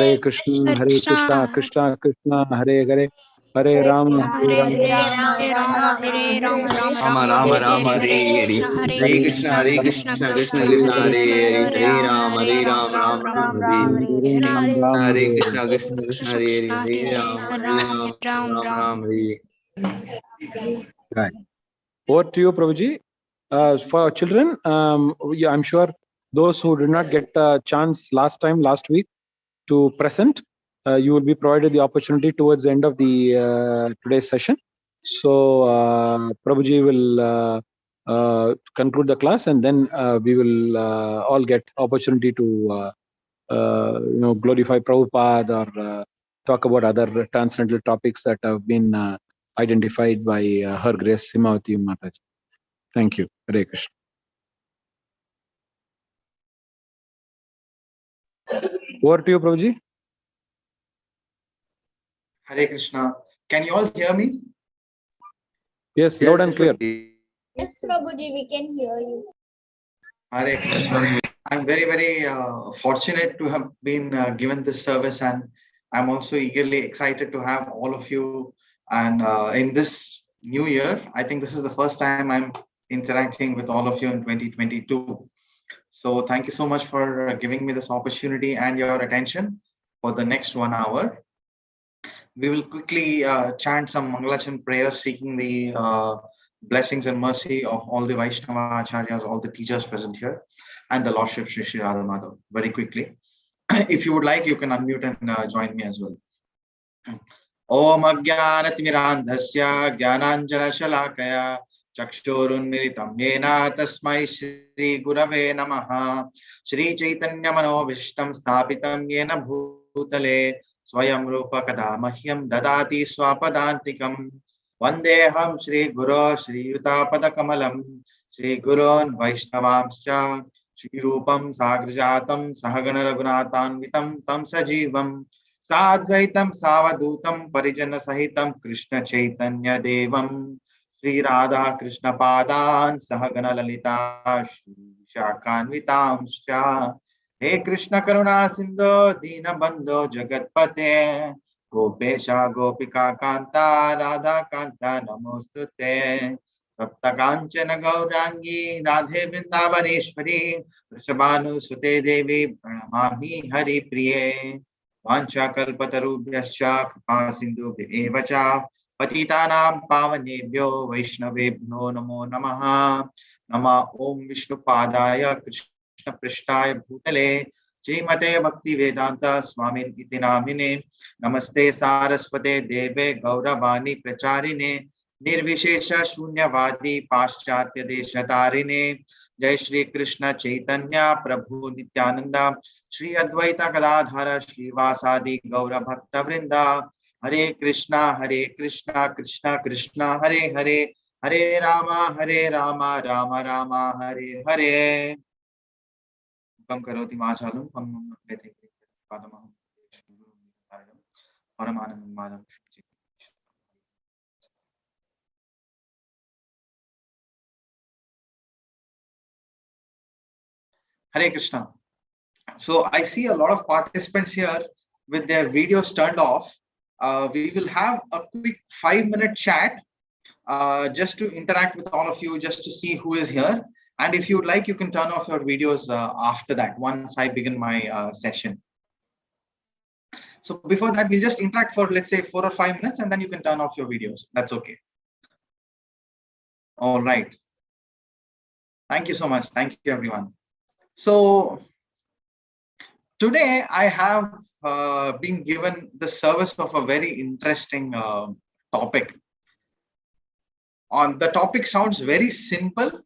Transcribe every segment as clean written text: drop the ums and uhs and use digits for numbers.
Hare Krishna, Krishna Krishna, Hare Hare, Hare Rama, Hare Rama, Hare Rama, Rama Rama, Hare Hare, Hare Krishna, Krishna Krishna, Hare Hare, Hare Rama, Rama Rama, Hare Krishna, Krishna Krishna, Hare Hare, Hare Rama, Rama, Hare. Right. Over to you, Prabhuji. For children, yeah, I'm sure those who did not get a chance last week to present, you will be provided the opportunity towards the end of the today's session. So Prabhuji will conclude the class, and then we will all get opportunity to glorify Prabhupada or talk about other transcendental topics that have been identified by Her Grace Himavati Mataji. Thank you. Hare Krishna. Over to you, Prabhuji. Hare Krishna. Can you all hear me? Yes, loud and clear. Yes, Prabhuji, we can hear you. Hare Krishna. I'm very, very fortunate to have been given this service, and I'm also eagerly excited to have all of you. And in this new year, I think this is the first time I'm interacting with all of you in 2022. So thank you so much for giving me this opportunity and your attention for the next 1 hour. We will quickly chant some Mangalachan prayers seeking the blessings and mercy of all the Vaishnava Acharyas, all the teachers present here, and the Lordship Shri Shri Radha Madhav. Very quickly. If you would like, you can unmute and join me as well. Om Ajnanatirandhasya Jnananjana Shalakaya Chakshurunmilitam Yena Tasmai Shri Gurave Namaha Shri Chaitanya Manobhishtam Sthapitam Yena Bhutale Swayam Rupa Kadamahyam Dadati Swapadantikam Vandeham Shri Guru Shri Yutapada Kamalam Shri Gurun Vaishnavamscha Shri Rupam Sagrajatam Sahagana Raghunatanvitam Tam Sajivam Sadvaitam Savadutam Parijana Sahitam Krishna Chaitanya Devam Shri Radha Krishna Padan Sahagana Lalita Shri Shakanvitamscha He Krishna Karuna Sindhu Dina Bandho Jagatpate Gopesha Gopika Kanta Radha Kanta Namostute Sapta Kanchana Gaurangi Radhe Vrindavaneshwari Vrishabhanu Sute Devi Pranamami Hari Priye Vancha Kalpatarubhyascha Kripa Sindhu Evacha Patitanam Pavanebhyo Vaishnavebhyo Namo Namaha Nama Om Vishnu Padaya Krishna Prishtaya Bhutale Srimate Bhakti Vedanta Swamin Iti Namine Namaste Saraswate Deve Gauravani Pracharine Nirvishesha Shunyavadi Paschatya Deshatarine Jai Shri Krishna Chaitanya Prabhu Nityananda Shri Advaita Gadadhara Shri Vasadi Gaura Bhakta Vrinda Hare Krishna Krishna Krishna Hare Hare Hare Rama Rama Rama Hare Hare Kam Karoti Machalum Pam Vete Padamaham Paramanam Madam. Hare Krishna. So I see a lot of participants here with their videos turned off. We will have a quick 5-minute chat just to interact with all of you, just to see who is here. And if you would like, you can turn off your videos after that, once I begin my session. So before that, we'll just interact for, let's say, 4 or 5 minutes, and then you can turn off your videos. That's okay. All right. Thank you so much. Thank you, everyone. So today I have been given the service of a very interesting topic. The topic sounds very simple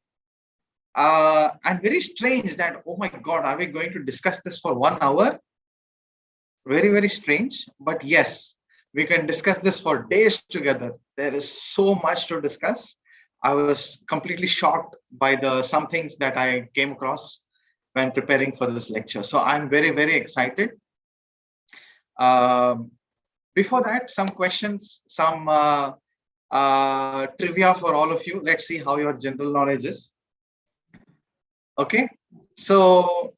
and very strange, that, oh my God, are we going to discuss this for 1 hour? Very, very strange. But yes, we can discuss this for days together. There is so much to discuss. I was completely shocked by some things that I came across when preparing for this lecture. So I'm very, very excited. Before that, some questions, some trivia for all of you. Let's see how your general knowledge is. Okay, so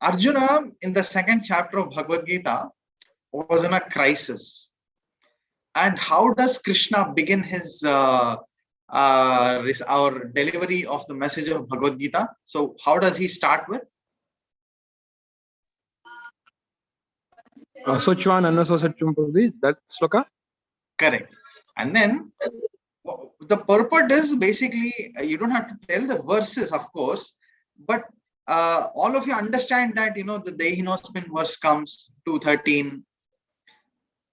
Arjuna in the second chapter of Bhagavad Gita was in a crisis. And how does Krishna begin his our delivery of the message of Bhagavad Gita? So how does he start with? Sochwan Annaso Satyam Prabhuji, that sloka? Correct. And then the purport is basically, you don't have to tell the verses, of course, but all of you understand that, you know, the Dehinospin verse comes 2:13,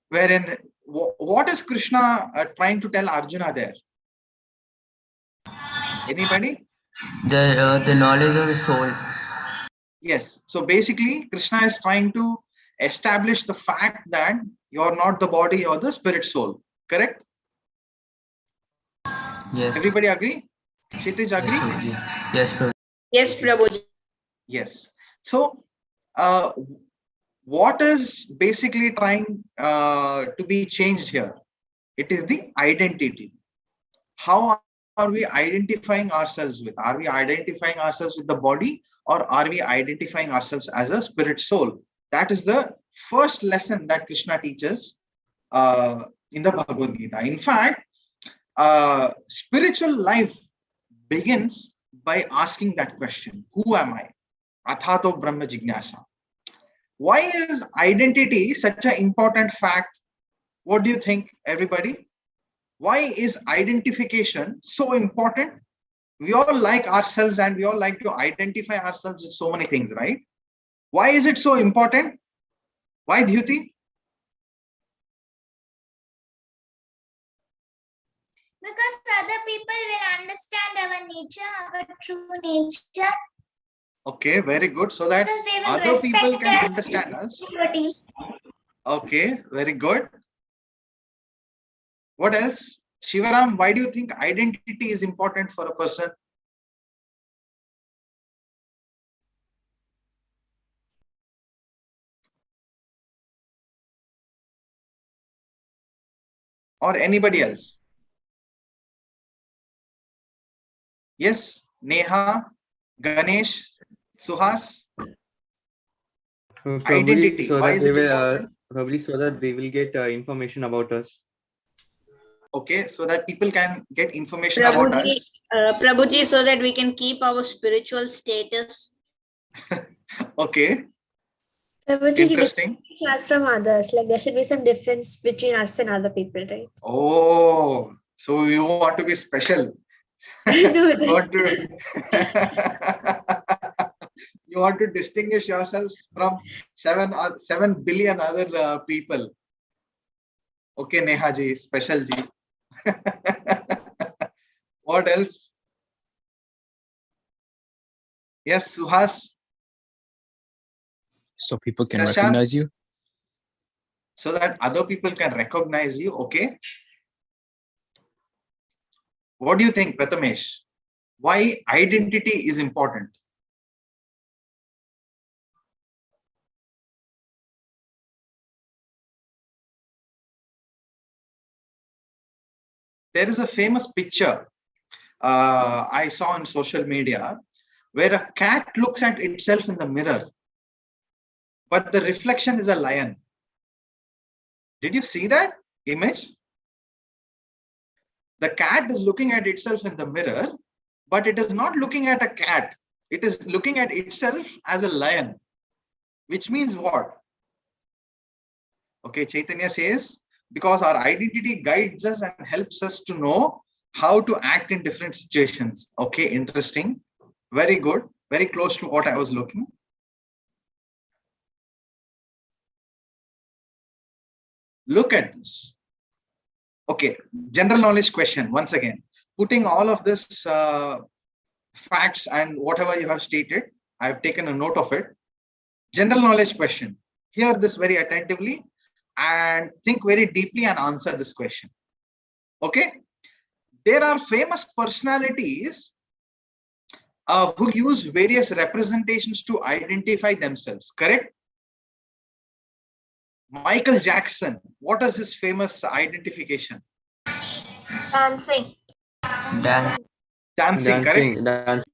wherein what is Krishna trying to tell Arjuna there? Anybody? The knowledge of the soul. Yes. So basically, Krishna is trying to establish the fact that you're not the body or the spirit soul. Correct? Yes. Everybody agree? Kshitij agree? Yes, Prabhuji. Yes, Prabhuji. Yes. So, what is basically trying to be changed here? It is the identity. How are we identifying ourselves with? Are we identifying ourselves with the body, or are we identifying ourselves as a spirit soul? That is the first lesson that Krishna teaches in the Bhagavad Gita. In fact, spiritual life begins by asking that question: who am I? Athato Brahma Jignasa. Why is identity such an important fact? What do you think, everybody? Why is identification so important? We all like ourselves and we all like to identify ourselves with so many things, right? Why is it so important? Why, Dhyuti? Because other people will understand our nature, our true nature. Okay, very good. So that Because they will other people respect can us. understand us. Everybody. Okay, very good. What else? Shivaram, why do you think identity is important for a person? Or anybody else? Yes, Neha, Ganesh, Suhas. Identity. So Why that is they it will important? probably so that they will get information about us. Okay, so that people can get information about us. Prabhuji, so that we can keep our spiritual status. Okay, Prabhuji, interesting. us from others. Like there should be some difference between us and other people, right? Oh, so you want to be special. No, You want to you want to distinguish yourself from 7 billion other people. Okay, Neha ji, special ji. What else? Yes, Suhas. So people can Shashank? recognize you. So that other people can recognize you. Okay. What do you think, Prathamesh? Why identity is important? There is a famous picture I saw on social media where a cat looks at itself in the mirror, but the reflection is a lion. Did you see that image? The cat is looking at itself in the mirror, but it is not looking at a cat. It is looking at itself as a lion, which means what? Okay, Chaitanya says, because our identity guides us and helps us to know how to act in different situations. Okay, interesting. Very good. Very close to what I was looking. Look at this. Okay, general knowledge question. Once again, putting all of this facts and whatever you have stated, I've taken a note of it. General knowledge question. Hear this very attentively and think very deeply and answer this question. Okay. There are famous personalities who use various representations to identify themselves, correct? Michael Jackson, what is his famous identification? Dancing. Dancing, correct? Dancing.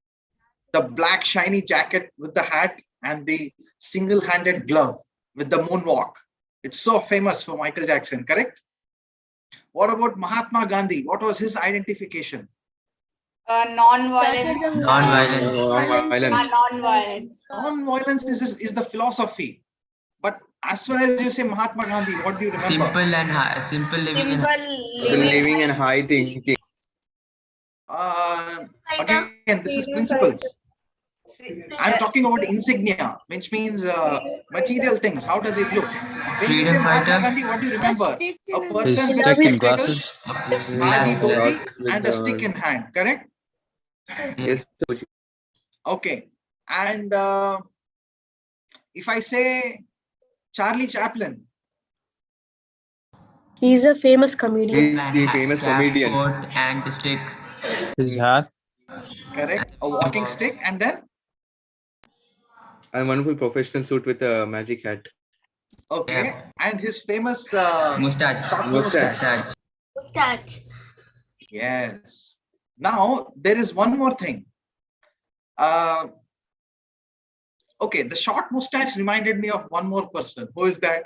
The black shiny jacket with the hat and the single-handed glove with the moonwalk. It's so famous for Michael Jackson, correct? What about Mahatma Gandhi? What was his identification? Non-violence. Non-violence is the philosophy. But as soon as you say Mahatma Gandhi, what do you remember? Simple Living and high thinking. Again, this is principles. I'm talking about insignia, which means material things. How does it look? When you say Mahatma Gandhi, what do you remember? A person His with stick and spectacles, glasses. khadi dhoti, and a stick in hand, correct? Yes. Okay. And if I say Charlie Chaplin, He's a famous comedian. He's the famous comedian. and the stick. His hat. correct? A walking stick, and then A wonderful professional suit with a magic hat. okay, and his famous Mustache. short Mustache. Mustache. Yes. Now there is one more thing. Okay, the short mustache reminded me of one more person. Who is that?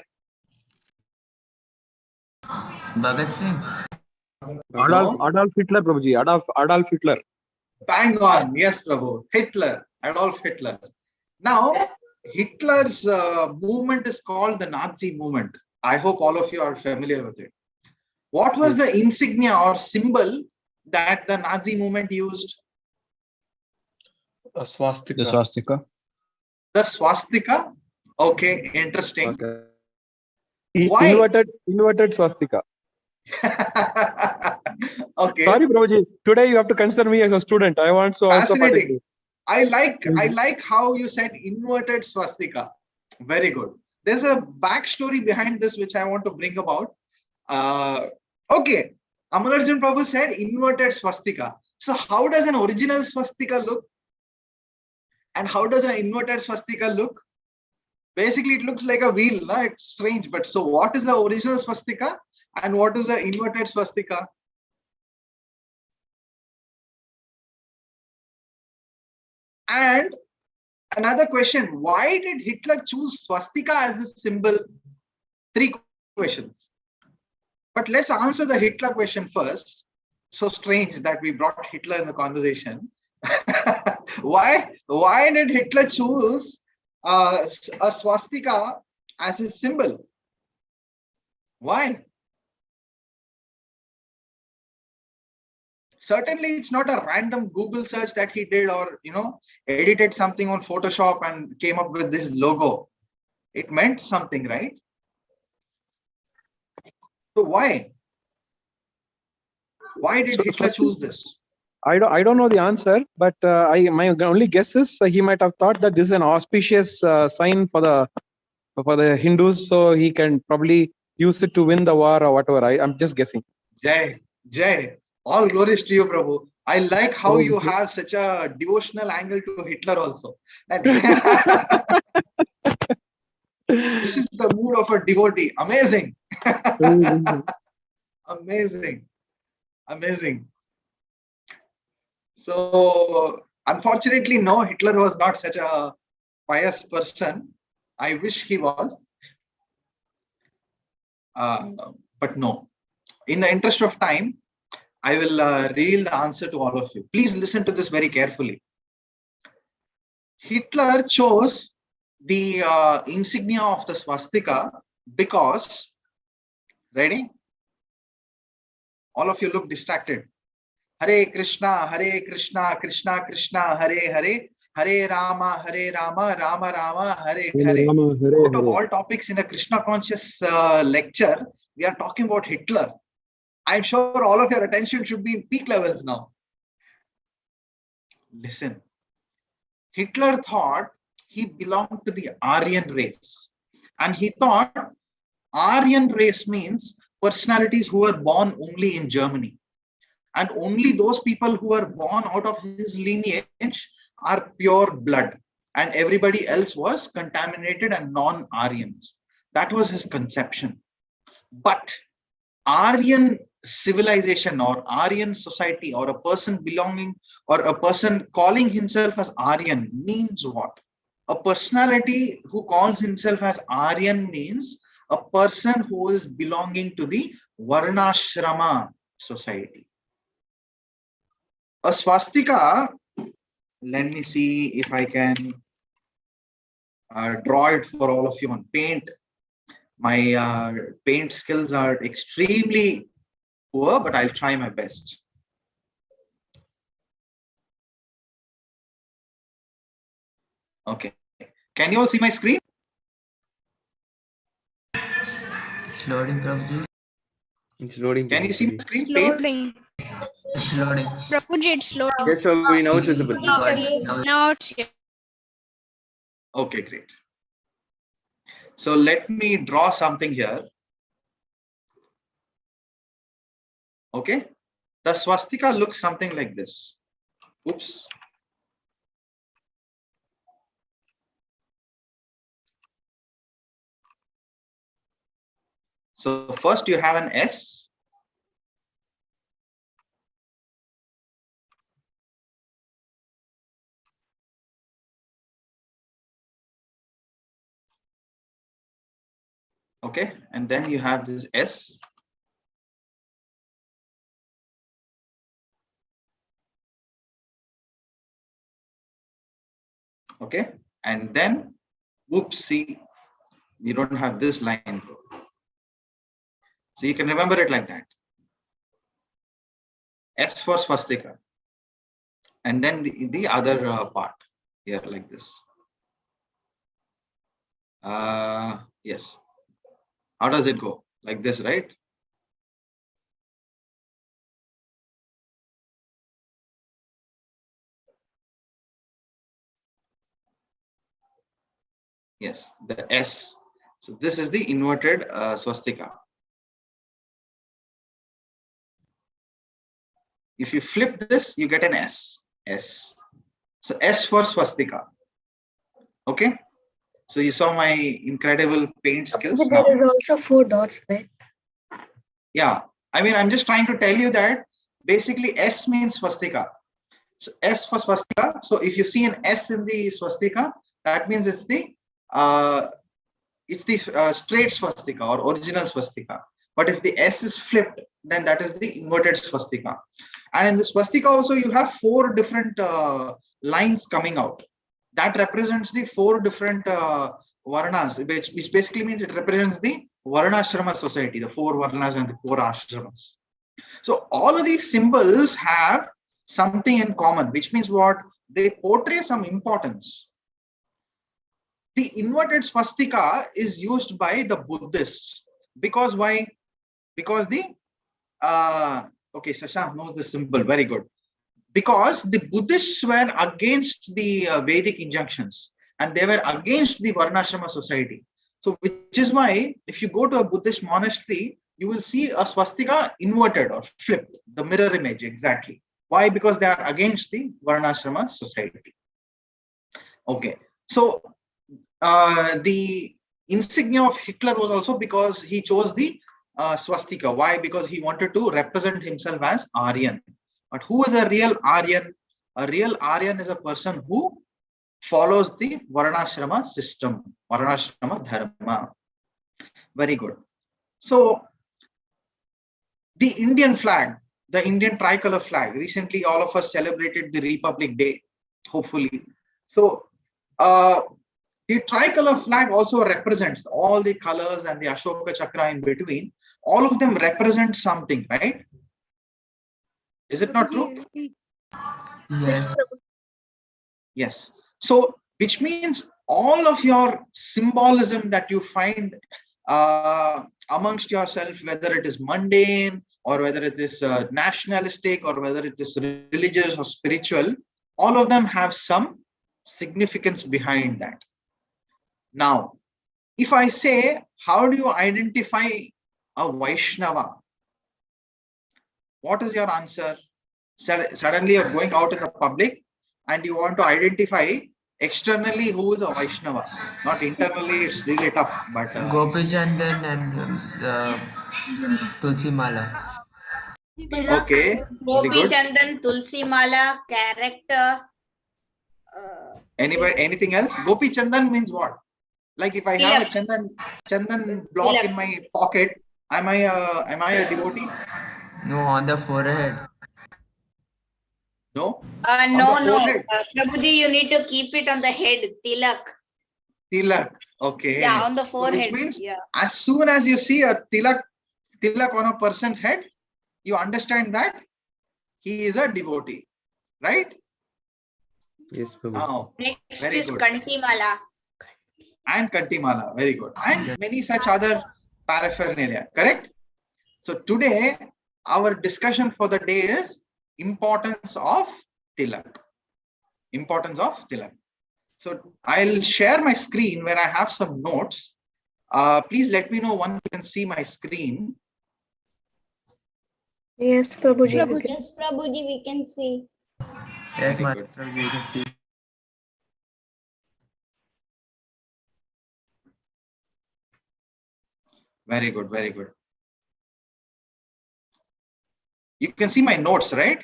Bhagat Singh. Adolf Hitler, Prabhuji. Adolf Hitler. Bang on. Yes, Prabhu. Hitler. Adolf Hitler. Now, Hitler's movement is called the Nazi movement. I hope all of you are familiar with it. What was the insignia or symbol that the Nazi movement used? A swastika. The swastika. The swastika. Okay, interesting. Okay. Why? Inverted swastika. Okay. Sorry, Prabhuji. Today you have to consider me as a student. I want to also Fascinating. participate. I like how you said inverted swastika. Very good. There's a backstory behind this which I want to bring about. Okay, Amalarjan Prabhu said inverted swastika. So how does an original swastika look? And how does an inverted swastika look? Basically, it looks like a wheel. No? It's strange. But so what is the original swastika? And what is the inverted swastika? And another question, why did Hitler choose swastika as a symbol? 3 questions. But let's answer the Hitler question first. So strange that we brought Hitler in the conversation. Why did Hitler choose a swastika as his symbol? Why? Certainly, it's not a random Google search that he did or, edited something on Photoshop and came up with this logo. It meant something, right? So why? Why did Hitler choose this? I don't know the answer, but my only guess is he might have thought that this is an auspicious sign for the Hindus, so he can probably use it to win the war or whatever. I'm just guessing. Jai, all glories to you, Prabhu. I like how you have such a devotional angle to Hitler also. This is the mood of a devotee. Amazing. Amazing. So, unfortunately, no, Hitler was not such a pious person. I wish he was. But no. In the interest of time, I will reveal the answer to all of you. Please listen to this very carefully. Hitler chose the insignia of the swastika because, ready? All of you look distracted. Hare Krishna, Krishna Krishna, Hare Hare, Hare Rama, Rama Rama, Hare Hare. Out of all topics in a Krishna conscious lecture, we are talking about Hitler. I'm sure all of your attention should be in peak levels now. Listen, Hitler thought he belonged to the Aryan race. And he thought Aryan race means personalities who were born only in Germany. And only those people who are born out of his lineage are pure blood. And everybody else was contaminated and non-Aryans. That was his conception. But Aryan civilization or Aryan society or a person belonging or a person calling himself as Aryan means what? A personality who calls himself as Aryan means a person who is belonging to the Varnashrama society. A swastika, let me see if I can draw it for all of you on paint. My paint skills are extremely poor, but I'll try my best. Okay. Can you all see my screen? It's loading, Prabhuji. It's loading. Can you see my screen? It's Paint? loading. It's loading. Prabhuji, it's loading. Yes, Prabhuji, now it's visible. Now it's here. Okay, great. So let me draw something here. Okay. The swastika looks something like this. Oops. So first you have an S. Okay, and then you have this S. Okay, and then whoopsie, you don't have this line. So you can remember it like that. S for swastika. And then the other part here like this. Yes. How does it go? Like this, right? Yes, the S. So this is the inverted swastika. If you flip this, you get an S. S. So S for swastika. Okay. So you saw my incredible paint skills. There is also 4 dots, right? Yeah. I mean, I'm just trying to tell you that basically S means swastika. So S for swastika. So if you see an S in the swastika, that means it's the straight swastika or original swastika. But if the S is flipped, then that is the inverted swastika. And in the swastika also you have 4 different lines coming out. That represents the 4 different varnas, which basically means it represents the Varnashrama society, the 4 varnas and the 4 ashramas. So all of these symbols have something in common, which means what? They portray some importance. The inverted swastika is used by the Buddhists. Because why? Because the okay, Shashank knows the symbol, very good. Because the Buddhists were against the Vedic injunctions and they were against the Varnashrama society. So which is why if you go to a Buddhist monastery, you will see a swastika inverted or flipped, the mirror image exactly. Why? Because they are against the Varnashrama society. Okay, so the insignia of Hitler was also because he chose the swastika. Why? Because he wanted to represent himself as Aryan. But who is a real Aryan? A real Aryan is a person who follows the Varnashrama system, Varnashrama dharma. Very good. So the Indian flag, the Indian tricolor flag, recently all of us celebrated the Republic Day, hopefully. So the tricolor flag also represents all the colors and the Ashoka Chakra in between. All of them represent something, right? Is it not true? Yes. Yes. So, which means all of your symbolism that you find amongst yourself, whether it is mundane or whether it is nationalistic or whether it is religious or spiritual, all of them have some significance behind that. Now, if I say, how do you identify a Vaishnava? What is your answer? Suddenly you're going out in the public and you want to identify externally who is a Vaishnava. Not internally, it's really tough. But Gopi Chandan and Tulsi Mala. okay. Gopi Chandan, Tulsi Mala, character, Anybody? Anything else? Gopi Chandan means what? Like if I have a Chandan block in my pocket, am I a devotee? No, on the forehead. No. No. Forehead. Prabhuji, you need to keep it on the head. Tilak. Tilak. Okay. Yeah, on the So forehead. which means Yeah. as soon as you see a tilak on a person's head, you understand that he is a devotee, right? Yes, Prabhuji. Now, Next very is good. Kantimala. And Kantimala, very good. And many such other paraphernalia, correct? So today, our discussion for the day is importance of tilak. Importance of tilak. So I'll share my screen where I have some notes. Please let me know once you can see my screen. Yes, Prabhuji. Yes, Prabhuji, we can see. Yes, Very Master good. Prabhuji, you can see. Very good, very good. You can see my notes, right?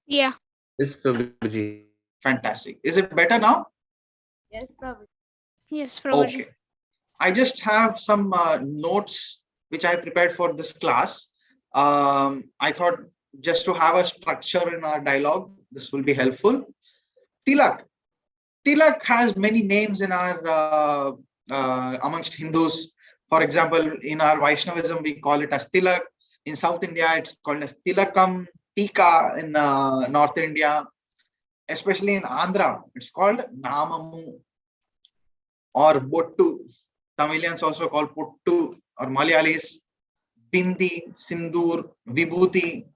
Yeah. Yes, Prabhuji. Fantastic. Is it better now? Yes, Prabhuji. Yes, Prabhuji. Okay. I just have some notes which I prepared for this class. I thought just to have a structure in our dialogue, this will be helpful. Tilak. Tilak has many names in our amongst Hindus. For example, in our Vaishnavism, we call it as Tilak. In South India, it's called as Tilakam, Tika in North India. Especially in Andhra, it's called Namamu or Bottu. Tamilians also call Pottu, or Malayalis Bindi, Sindur, Vibhuti.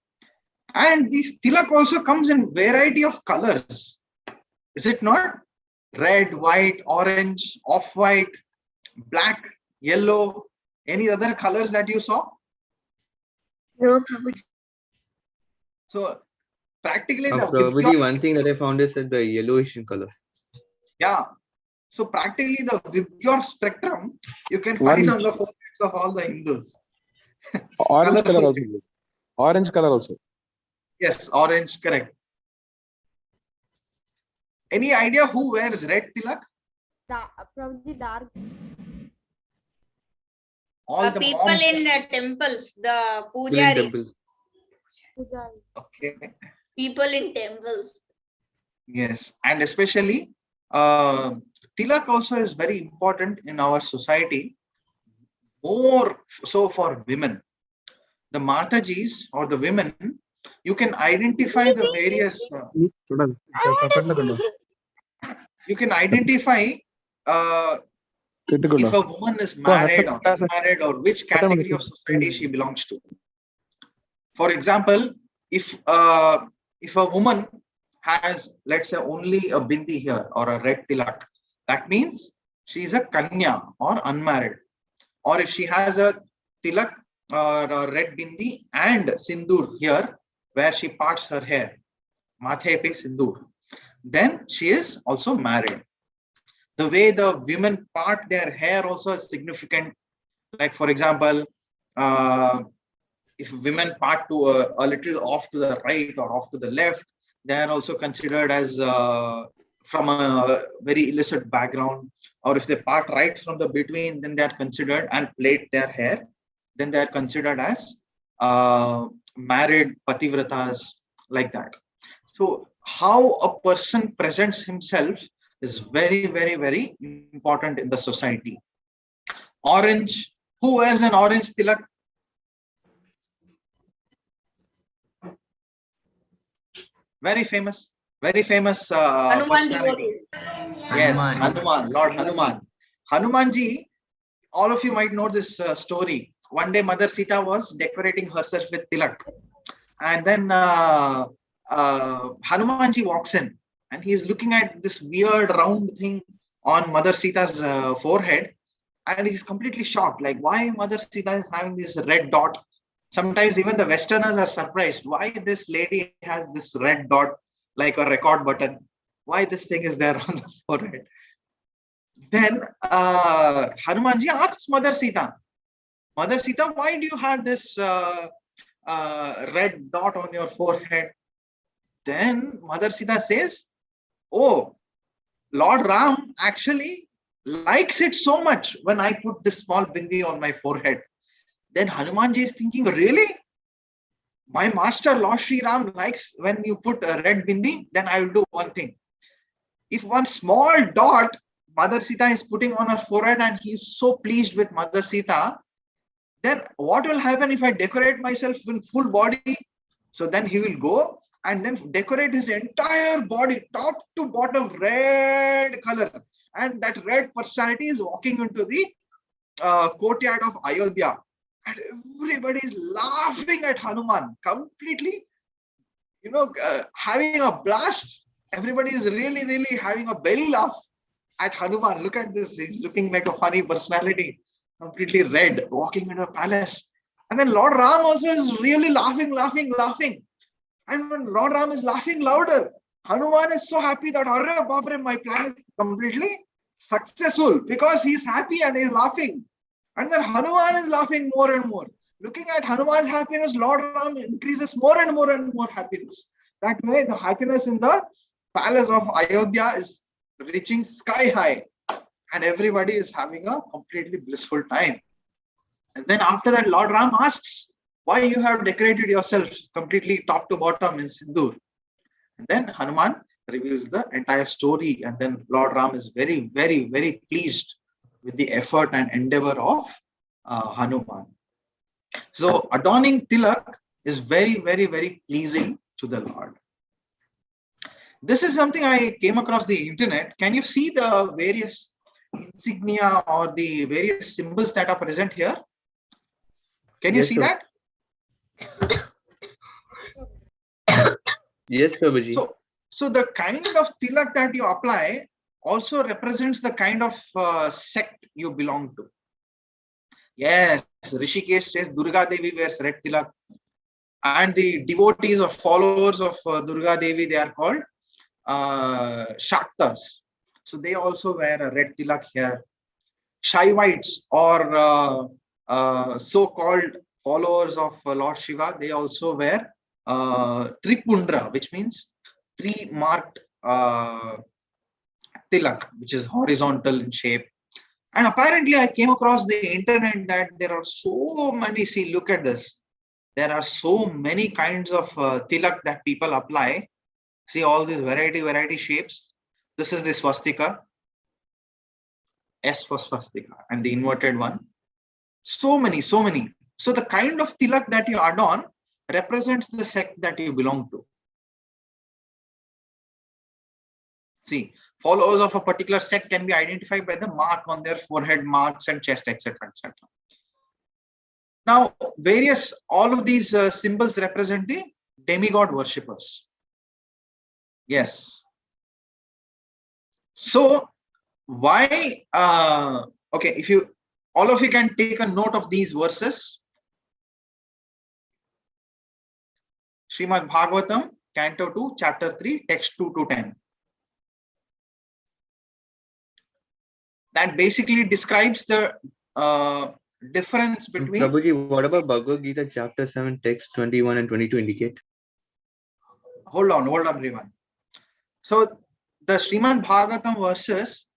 And this tilak also comes in variety of colors. Is it not? Red, white, orange, off-white, black, yellow. Any other colors that you saw? No, Prabhuji. So practically Prabhuji, one thing that I found is that the yellowish in color. yeah. So practically the Vibgyor spectrum you can find on the foreheads of all the Hindus. Orange color also. Orange color also. Yes, orange, correct. Any idea who wears red tilak? Prabhuji, dark. All the People moms. in temples, the People in pujaris. temples. Okay. People in temples. Yes, and especially tilak also is very important in our society. More so for women. The Matajis or the women, you can identify the various. You can identify if a woman is married or unmarried or which category of society she belongs to. For example, if a woman has, let's say, only a bindi here or a red tilak, that means she is a kanya or unmarried. Or if she has a tilak or a red bindi and sindur here, where she parts her hair, mathe pe sindur, then she is also married. The way the women part their hair also is significant. Like for example, if women part to a little off to the right or off to the left, they are also considered as from a very illicit background. Or if they part right from the between, then they are considered and plait their hair, then they are considered as married pativratas, like that. So how a person presents himself is very, very, very important in the society. Orange. Who wears an orange tilak? Very famous personality. Yes, Hanuman, Lord Hanuman. Hanumanji, all of you might know this story. One day Mother Sita was decorating herself with tilak. And then Hanumanji walks in and he is looking at this weird round thing on Mother Sita's forehead. And he's completely shocked, like why Mother Sita is having this red dot. Sometimes even the Westerners are surprised why this lady has this red dot like a record button. Why this thing is there on the forehead. Then Hanumanji asks Mother Sita, Mother Sita, why do you have this red dot on your forehead? Then Mother Sita says, oh, Lord Ram actually likes it so much when I put this small bindi on my forehead. Then Hanumanji is thinking, really? My master Lord Sri Ram likes when you put a red bindi, then I will do one thing. If one small dot Mother Sita is putting on her forehead and he is so pleased with Mother Sita, then what will happen if I decorate myself in full body? So then he will go and then decorate his entire body, top to bottom, red color. And that red personality is walking into the courtyard of Ayodhya. And everybody is laughing at Hanuman, completely, having a blast. Everybody is really, really having a belly laugh at Hanuman. Look at this. He's looking like a funny personality, completely red, walking into a palace. And then Lord Ram also is really laughing. And when Lord Ram is laughing louder, Hanuman is so happy that, Arre Bapre, my plan is completely successful because he's happy and he's laughing. And then Hanuman is laughing more and more. Looking at Hanuman's happiness, Lord Ram increases more and more happiness. That way, the happiness in the palace of Ayodhya is reaching sky high. And everybody is having a completely blissful time. And then after that, Lord Ram asks, why you have decorated yourself completely top to bottom in Sindoor? And then Hanuman reveals the entire story. And then Lord Ram is very, very, very pleased with the effort and endeavor of Hanuman. So adorning tilak is very, very, very pleasing to the Lord. This is something I came across the internet. Can you see the various insignia or the various symbols that are present here? Can you see that? Yes, Prabhuji. So the kind of tilak that you apply also represents the kind of sect you belong to. Yes, Rishikesh says Durga Devi wears red tilak. And the devotees or followers of Durga Devi, they are called Shaktas. So they also wear a red tilak here. Shaivites or so-called followers of Lord Shiva, they also wear Tripundra, which means three marked tilak, which is horizontal in shape. And apparently I came across the internet that there are so many, see, look at this. There are so many kinds of tilak that people apply. See all these variety shapes. This is the swastika. S for swastika and the inverted one. So many. So the kind of tilak that you adorn represents the sect that you belong to. See, followers of a particular sect can be identified by the mark on their forehead, marks and chest, etc., etc. Now, all of these symbols represent the demigod worshippers. Yes. So, why? Okay, if all of you can take a note of these verses. Srimad Bhagavatam, Canto 2, Chapter 3, Text 2 to 10. That basically describes the difference between... Prabhuji, what about Bhagavad Gita, Chapter 7, Text 21 and 22 indicate? Hold on, everyone. So, the Srimad Bhagavatam verses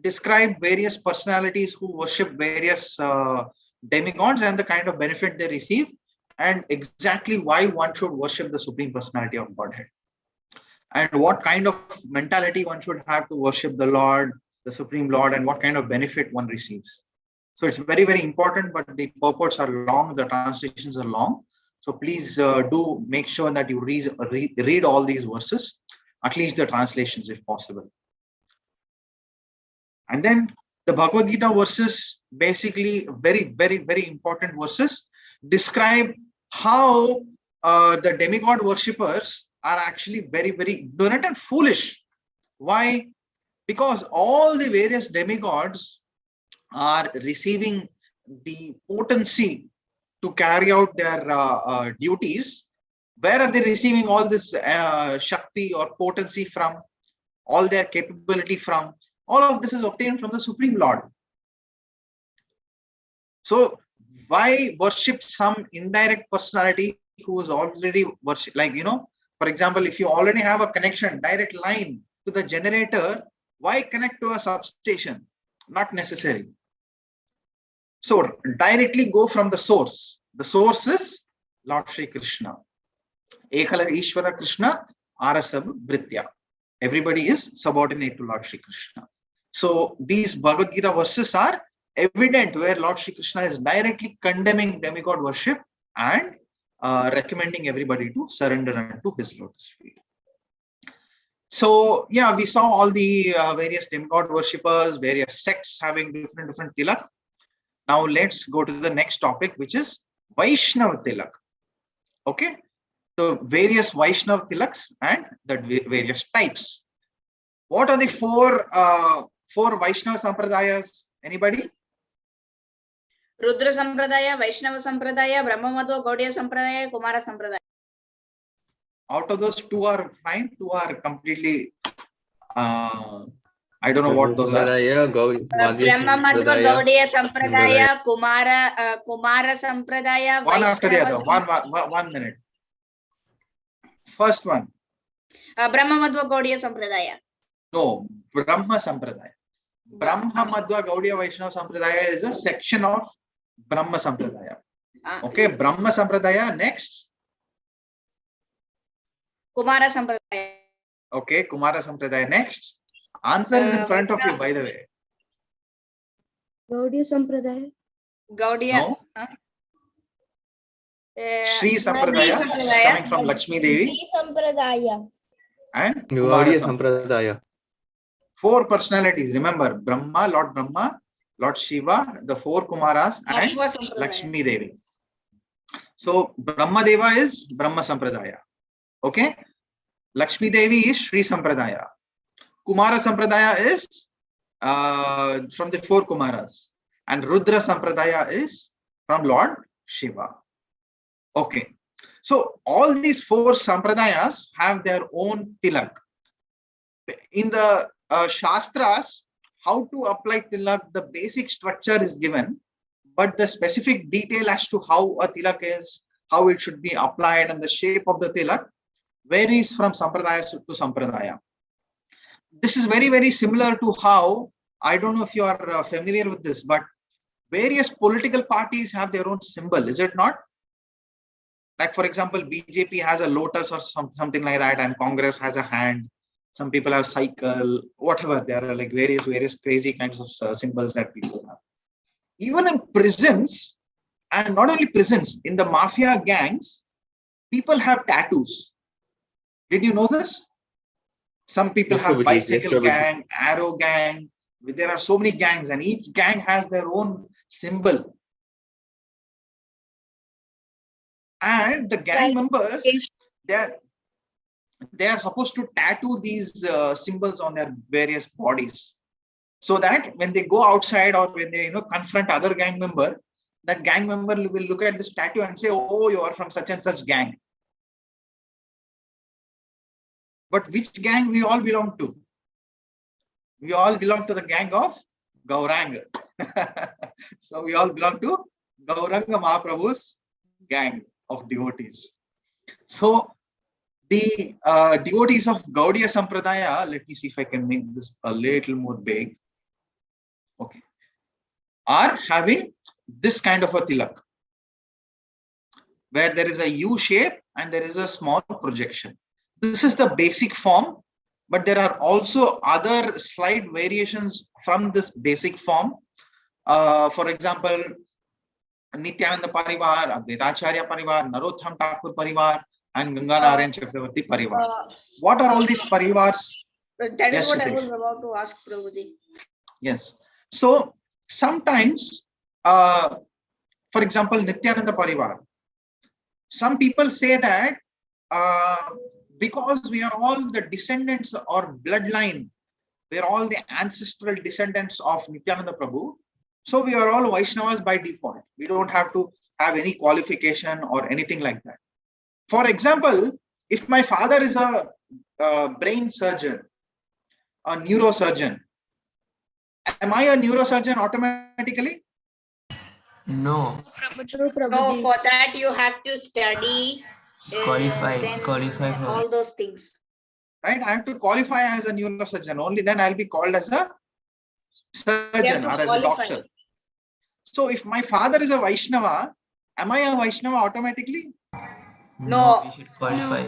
describe various personalities who worship various demigods and the kind of benefit they receive, and exactly why one should worship the Supreme Personality of Godhead. And what kind of mentality one should have to worship the Lord, the Supreme Lord, and what kind of benefit one receives. So it's very, very important, but the purports are long, the translations are long. So please do make sure that you read all these verses, at least the translations if possible. And then the Bhagavad Gita verses, basically very, very, very important verses, describe how the demigod worshippers are actually very, very ignorant and foolish. Why? Because all the various demigods are receiving the potency to carry out their duties. Where are they receiving all this Shakti or potency from? All their capability from? All of this is obtained from the Supreme Lord. So why worship some indirect personality who is already worship? Like, for example, if you already have a connection, direct line to the generator, Why connect to a substation? Not necessary. So directly go from the source. The source is Lord Shri Krishna. Ekala Ishvara Krishna, Arasab Britya. Everybody is subordinate to Lord Shri Krishna. So these Bhagavad Gita verses are evident where Lord Shri Krishna is directly condemning demigod worship and recommending everybody to surrender unto his lotus feet. So yeah, we saw all the various demigod worshippers, various sects having different tilak. Now let's go to the next topic, which is Vaishnava tilak. Okay, so various Vaishnava tilaks and the various types. What are the four Vaishnava sampradayas? Anybody? Rudra Sampradaya, Vaishnava Sampradaya, Brahmamadva Gaudiya Sampradaya, Kumara Sampradaya. Out of those, two are fine, two are completely I don't know what those are. Brahmamadva Gaudiya Sampradaya, Kumara Sampradaya, One after the Vaishnava other. One minute. First one. Brahmamadva Gaudiya Sampradaya. No, Brahma Sampradaya. Brahmamadva Gaudiya Vaishnava Sampradaya is a section of Brahma Sampradaya. Okay, Brahma Sampradaya. Next. Kumara Sampradaya. Okay, Kumara Sampradaya. Next. Answer is in front of you, by the way. Gaudiya Sampradaya. Gaudiya. No. Sri Sampradaya, which is coming from Lakshmi Devi. Sri Sampradaya. And Gaudiya Kumara Sampradaya. Four personalities. Remember, Brahma, Lord Shiva, the four Kumaras, and Lakshmi Devi. So Brahma Deva is Brahma Sampradaya. Okay. Lakshmi Devi is Sri Sampradaya. Kumara Sampradaya is from the four Kumaras. And Rudra Sampradaya is from Lord Shiva. Okay. So all these four Sampradayas have their own tilak. In the Shastras, how to apply tilak, the basic structure is given, but the specific detail as to how a tilak is, how it should be applied, and the shape of the tilak varies from Sampradaya to Sampradaya. This is very similar to how, I don't know if you are familiar with this, but various political parties have their own symbol, is it not? Like, for example, BJP has a lotus or something like that, and Congress has a hand. Some people have cycle, whatever. There are like various crazy kinds of symbols that people have. Even in prisons, and not only prisons, in the mafia gangs, people have tattoos. Did you know this? Some people have bicycle gang, arrow gang. There are so many gangs, and each gang has their own symbol. And the gang members, they are supposed to tattoo these symbols on their various bodies, so that when they go outside or when they confront other gang member, that gang member will look at this tattoo and say, "Oh, you are from such and such gang." But which gang we all belong to? We all belong to the gang of Gauranga. So we all belong to Gauranga Mahaprabhu's gang of devotees. So the devotees of Gaudiya Sampradaya, let me see if I can make this a little more big. Okay, are having this kind of a tilak, where there is a U shape and there is a small projection. This is the basic form, but there are also other slight variations from this basic form. For example, Nityananda Parivar, Advaitacharya Parivar, Narotham Thakur Parivar, and Ganganarayan Chakravarti Parivar. What are all these parivars? That is what I was about to ask, Prabhuji. Yes. So sometimes, for example, Nityananda Parivar, some people say that because we are all the descendants or bloodline, we are all the ancestral descendants of Nityananda Prabhu, so we are all Vaishnavas by default. We don't have to have any qualification or anything like that. For example, if my father is a brain surgeon, a neurosurgeon, am I a neurosurgeon automatically? No. No, for that you have to study, Qualify for all those things. right? I have to qualify as a neurosurgeon. Only then I'll be called as a surgeon or as a doctor. So if my father is a Vaishnava, am I a Vaishnava automatically? No. You should qualify.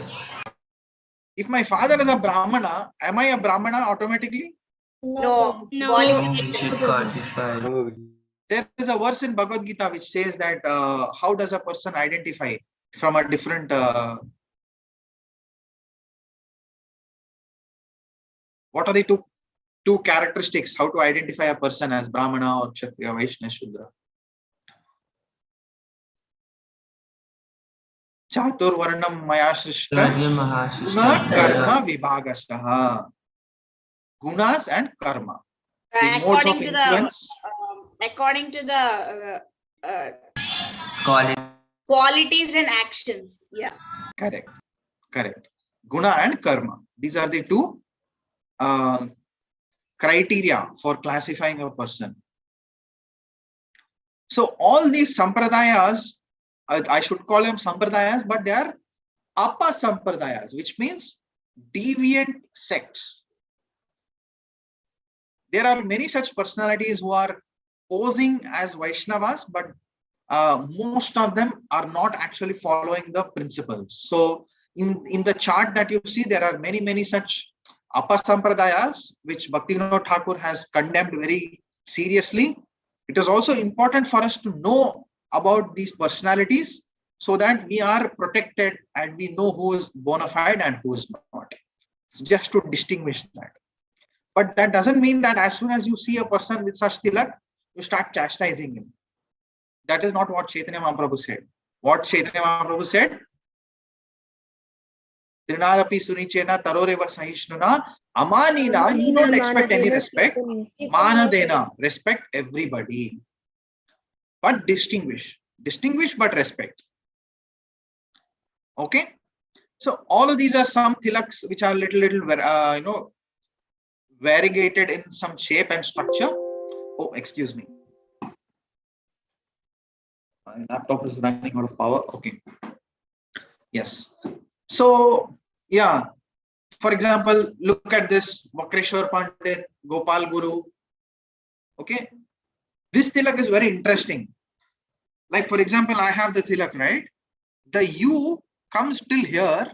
If my father is a Brahmana, am I a Brahmana automatically? No. You Qualification. should qualify. There is a verse in Bhagavad Gita which says that how does a person identify from a different what are the two characteristics how to identify a person as Brahmana or Kshatriya, Vaishya, Shudra? Chatur Varnam Maya Shrishta Guna Karma Vibhagashtaha. Gunas and Karma. The modes of influence. According to the qualities and actions. Yeah. Correct. Guna and Karma. These are the two criteria for classifying a person. So all these sampradayas, I should call them sampradayas, but they are apasampradayas, which means deviant sects. There are many such personalities who are posing as Vaishnavas, but most of them are not actually following the principles. So in the chart that you see, there are many such apasampradayas, which Bhaktivinoda Thakur has condemned very seriously. It is also important for us to know about these personalities so that we are protected and we know who is bona fide and who is not. So just to distinguish that. But that doesn't mean that as soon as you see a person with such tilak, you start chastising him. That is not what Chaitanya Mahaprabhu said. What Chaitanya Mahaprabhu said? Trinadapi sunichena taroreva sahishnuna amanina, you don't expect any respect. Manadena, respect everybody. But distinguish. Distinguish but respect. Okay? So all of these are some tilaks which are little variegated in some shape and structure. Oh, excuse me. My laptop is running out of power. Okay. Yes. So, yeah. For example, look at this Vakreshwar Pandit, Gopal Guru. Okay. This tilak is very interesting. Like, for example, I have the tilak, right? The U comes till here,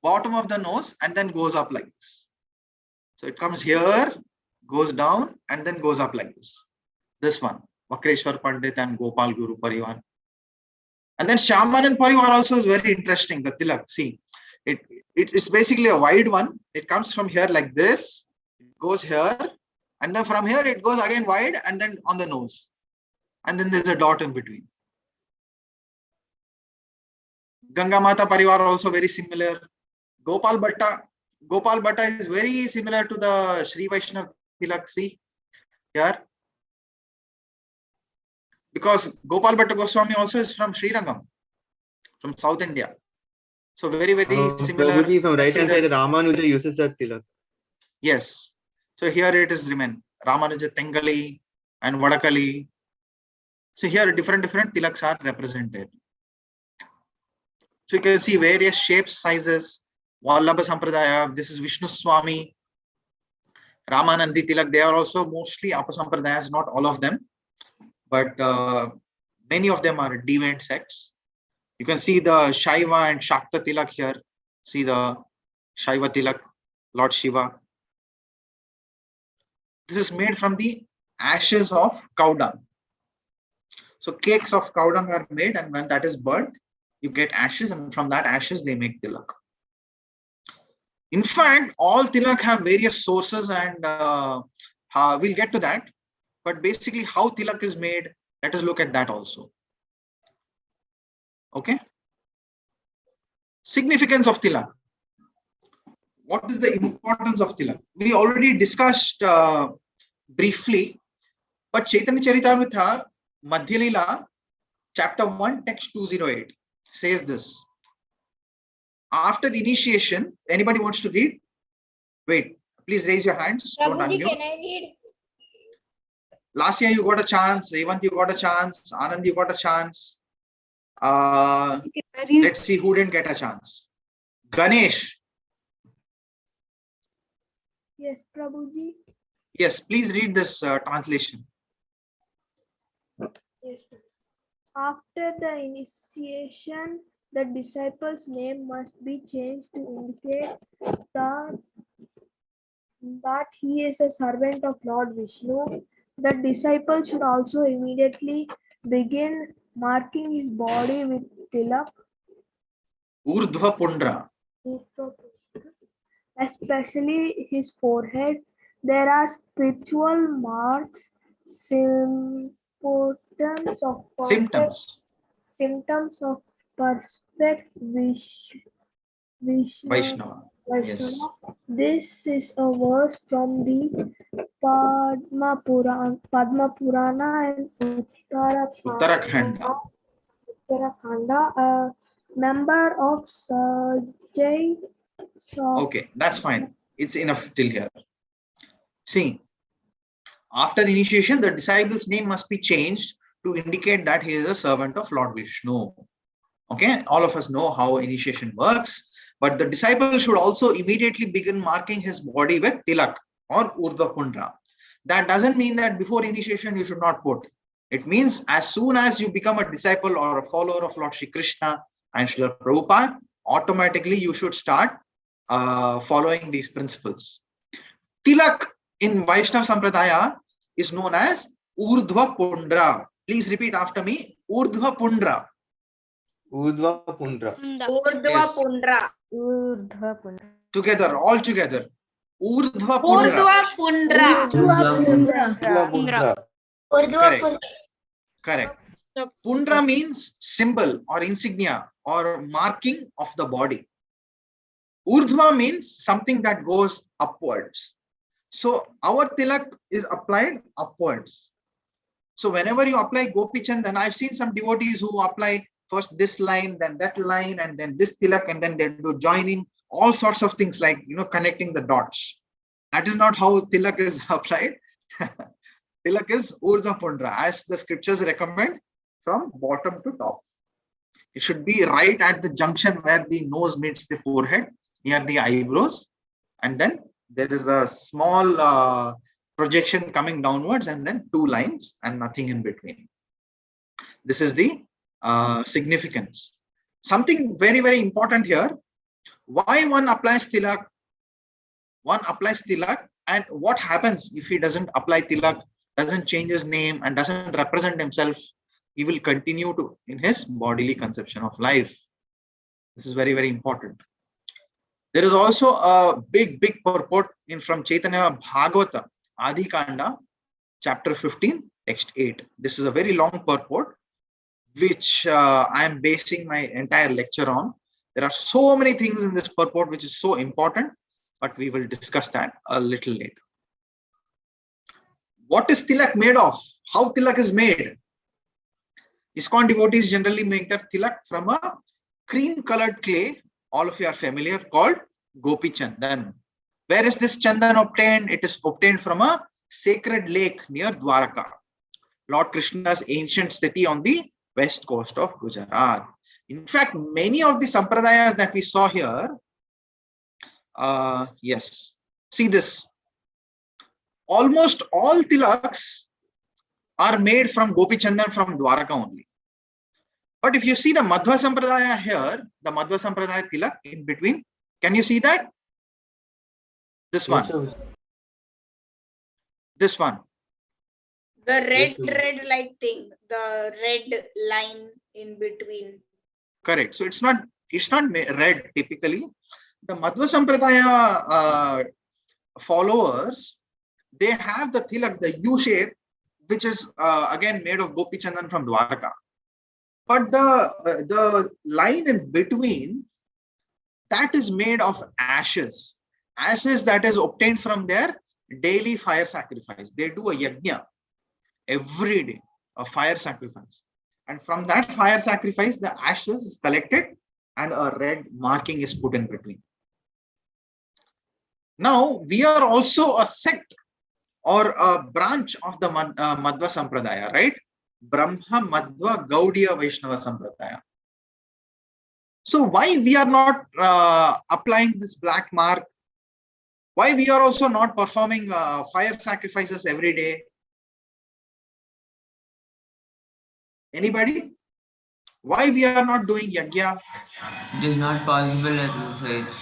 bottom of the nose, and then goes up like this. So it comes here, goes down, and then goes up like this. This one, Vakreshwar Pandit and Gopal Guru Parivar. And then Shyamanand Parivar also is very interesting, the tilak. See, it's basically a wide one. It comes from here like this, it goes here, and then from here it goes again wide and then on the nose. And then there's a dot in between. Ganga Mata Parivar also very similar. Gopal Bhatta is very similar to the Sri Vaishnav tilak. See here. Because Gopal Bhatta Goswami also is from Sri Rangam, from South India. So very similar. Prabhuji, from right hand side, Ramanuja uses that tilak. Yes. So here it is remain. Ramanuja Tengali and Vadakali. So here different tilaks are represented. So you can see various shapes, sizes. Vallabha Sampradaya, this is Vishnu Swami. Ramanandi Tilak, they are also mostly Apasampradayas, not all of them. But many of them are deviant sects. You can see the Shaiva and Shakta Tilak here. See the Shaiva Tilak, Lord Shiva. This is made from the ashes of cow dung. So cakes of cow dung are made, and when that is burnt, you get ashes, and from that ashes they make tilak. In fact, all tilak have various sources, and we'll get to that. But basically, how tilak is made, let us look at that also. Okay. Significance of tilak. What is the importance of tilak? We already discussed briefly, but Chaitanya Charitamrita, Madhya Lila, chapter 1, text 208 says this. After initiation, anybody wants to read? Wait, please raise your hands. Don't Prabhuji, unmute. can I read? Last year you got a chance. Revant, you got a chance. Anand, you got a chance. Let's see who didn't get a chance. Ganesh. Yes, Prabhuji. Yes, please read this translation. Yes. After the initiation, the disciple's name must be changed to indicate that, that he is a servant of Lord Vishnu. The disciple should also immediately begin marking his body with tilak, Urdhva Pundra. especially his forehead. There are spiritual marks, symptoms of perfect symptoms of perfect Vaishnava. Yes. Vaishnava. This is a verse from the Padma Purana and Uttarakhanda. Uttarakhanda, a member of Sajai. Okay, that's fine. It's enough till here. See, after initiation, the disciple's name must be changed to indicate that he is a servant of Lord Vishnu. Okay, all of us know how initiation works, but the disciple should also immediately begin marking his body with tilak or urdhva pundra. That doesn't mean that before initiation you should not put. It means as soon as you become a disciple or a follower of Lord Shri Krishna and Srila Prabhupada, automatically you should start following these principles. Tilak in Vaishnava Sampradaya is known as urdhva pundra. Please repeat after me. Urdhva pundra. Urdhva Pundra. Urdhva Pundra. Urdhva Pundra. Together, all together. Urdhva Pundra. Urdhva Pundra. Urdhva Pundra. Correct. Correct. Pundra means symbol or insignia or marking of the body. Urdhva means something that goes upwards. So our tilak is applied upwards. So whenever you apply Gopi Chandan, I've seen some devotees who apply first this line, then that line, and then this tilak, and then they do joining all sorts of things like, connecting the dots. That is not how tilak is applied. Tilak is urdhva pundra, as the scriptures recommend, from bottom to top. It should be right at the junction where the nose meets the forehead, near the eyebrows, and then there is a small projection coming downwards, and then two lines and nothing in between. This is the significance. Something very, very important here. Why one applies tilak? One applies tilak, and what happens if he doesn't apply tilak, doesn't change his name, and doesn't represent himself? He will continue to in his bodily conception of life. This is very, very important. There is also a big purport from Chaitanya Bhagavata, Adi Kanda, chapter 15, text 8. This is a very long purport, which I am basing my entire lecture on. There are so many things in this purport which is so important, but we will discuss that a little later. What is tilak made of? How tilak is made? ISKCON devotees generally make their tilak from a cream colored clay. All of you are familiar, called Gopi Chandan. Where is this Chandan obtained? It is obtained from a sacred lake near Dwaraka, Lord Krishna's ancient city on the west coast of Gujarat. In fact, many of the sampradayas that we saw here, yes, see this. Almost all tilaks are made from Gopi Chandan from Dwaraka only. But if you see the Madhva Sampradaya here, the Madhva Sampradaya tilak in between, can you see that? This one. This one. The red like thing, the red line in between. Correct. So it's not red typically. The Madhva Sampradaya followers, they have the tilak, the U shape, which is again made of Gopi Chandan from Dwaraka. But the line in between, that is made of ashes. Ashes that is obtained from their daily fire sacrifice. They do a yajna every day, a fire sacrifice. And from that fire sacrifice, the ashes is collected and a red marking is put in between. Now, we are also a sect or a branch of the Madhva Sampradaya, right? Brahma Madhva Gaudiya Vaishnava Sampradaya. So why we are not applying this black mark Why we are also not performing fire sacrifices every day? Anybody? Why we are not doing yajna? It is not possible at this age.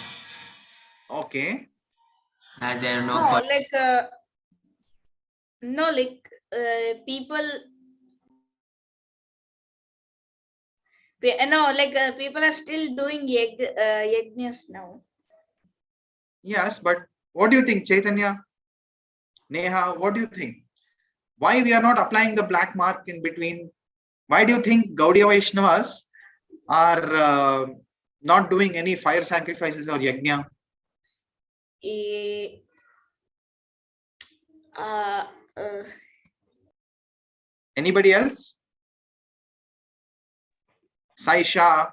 Okay. As there are No, people. People are still doing yajnas now. Yes, but what do you think, Chaitanya? Neha, what do you think? Why we are not applying the black mark in between? Why do you think Gaudiya Vaishnavas are not doing any fire sacrifices or yajna? Anybody else? Saisha,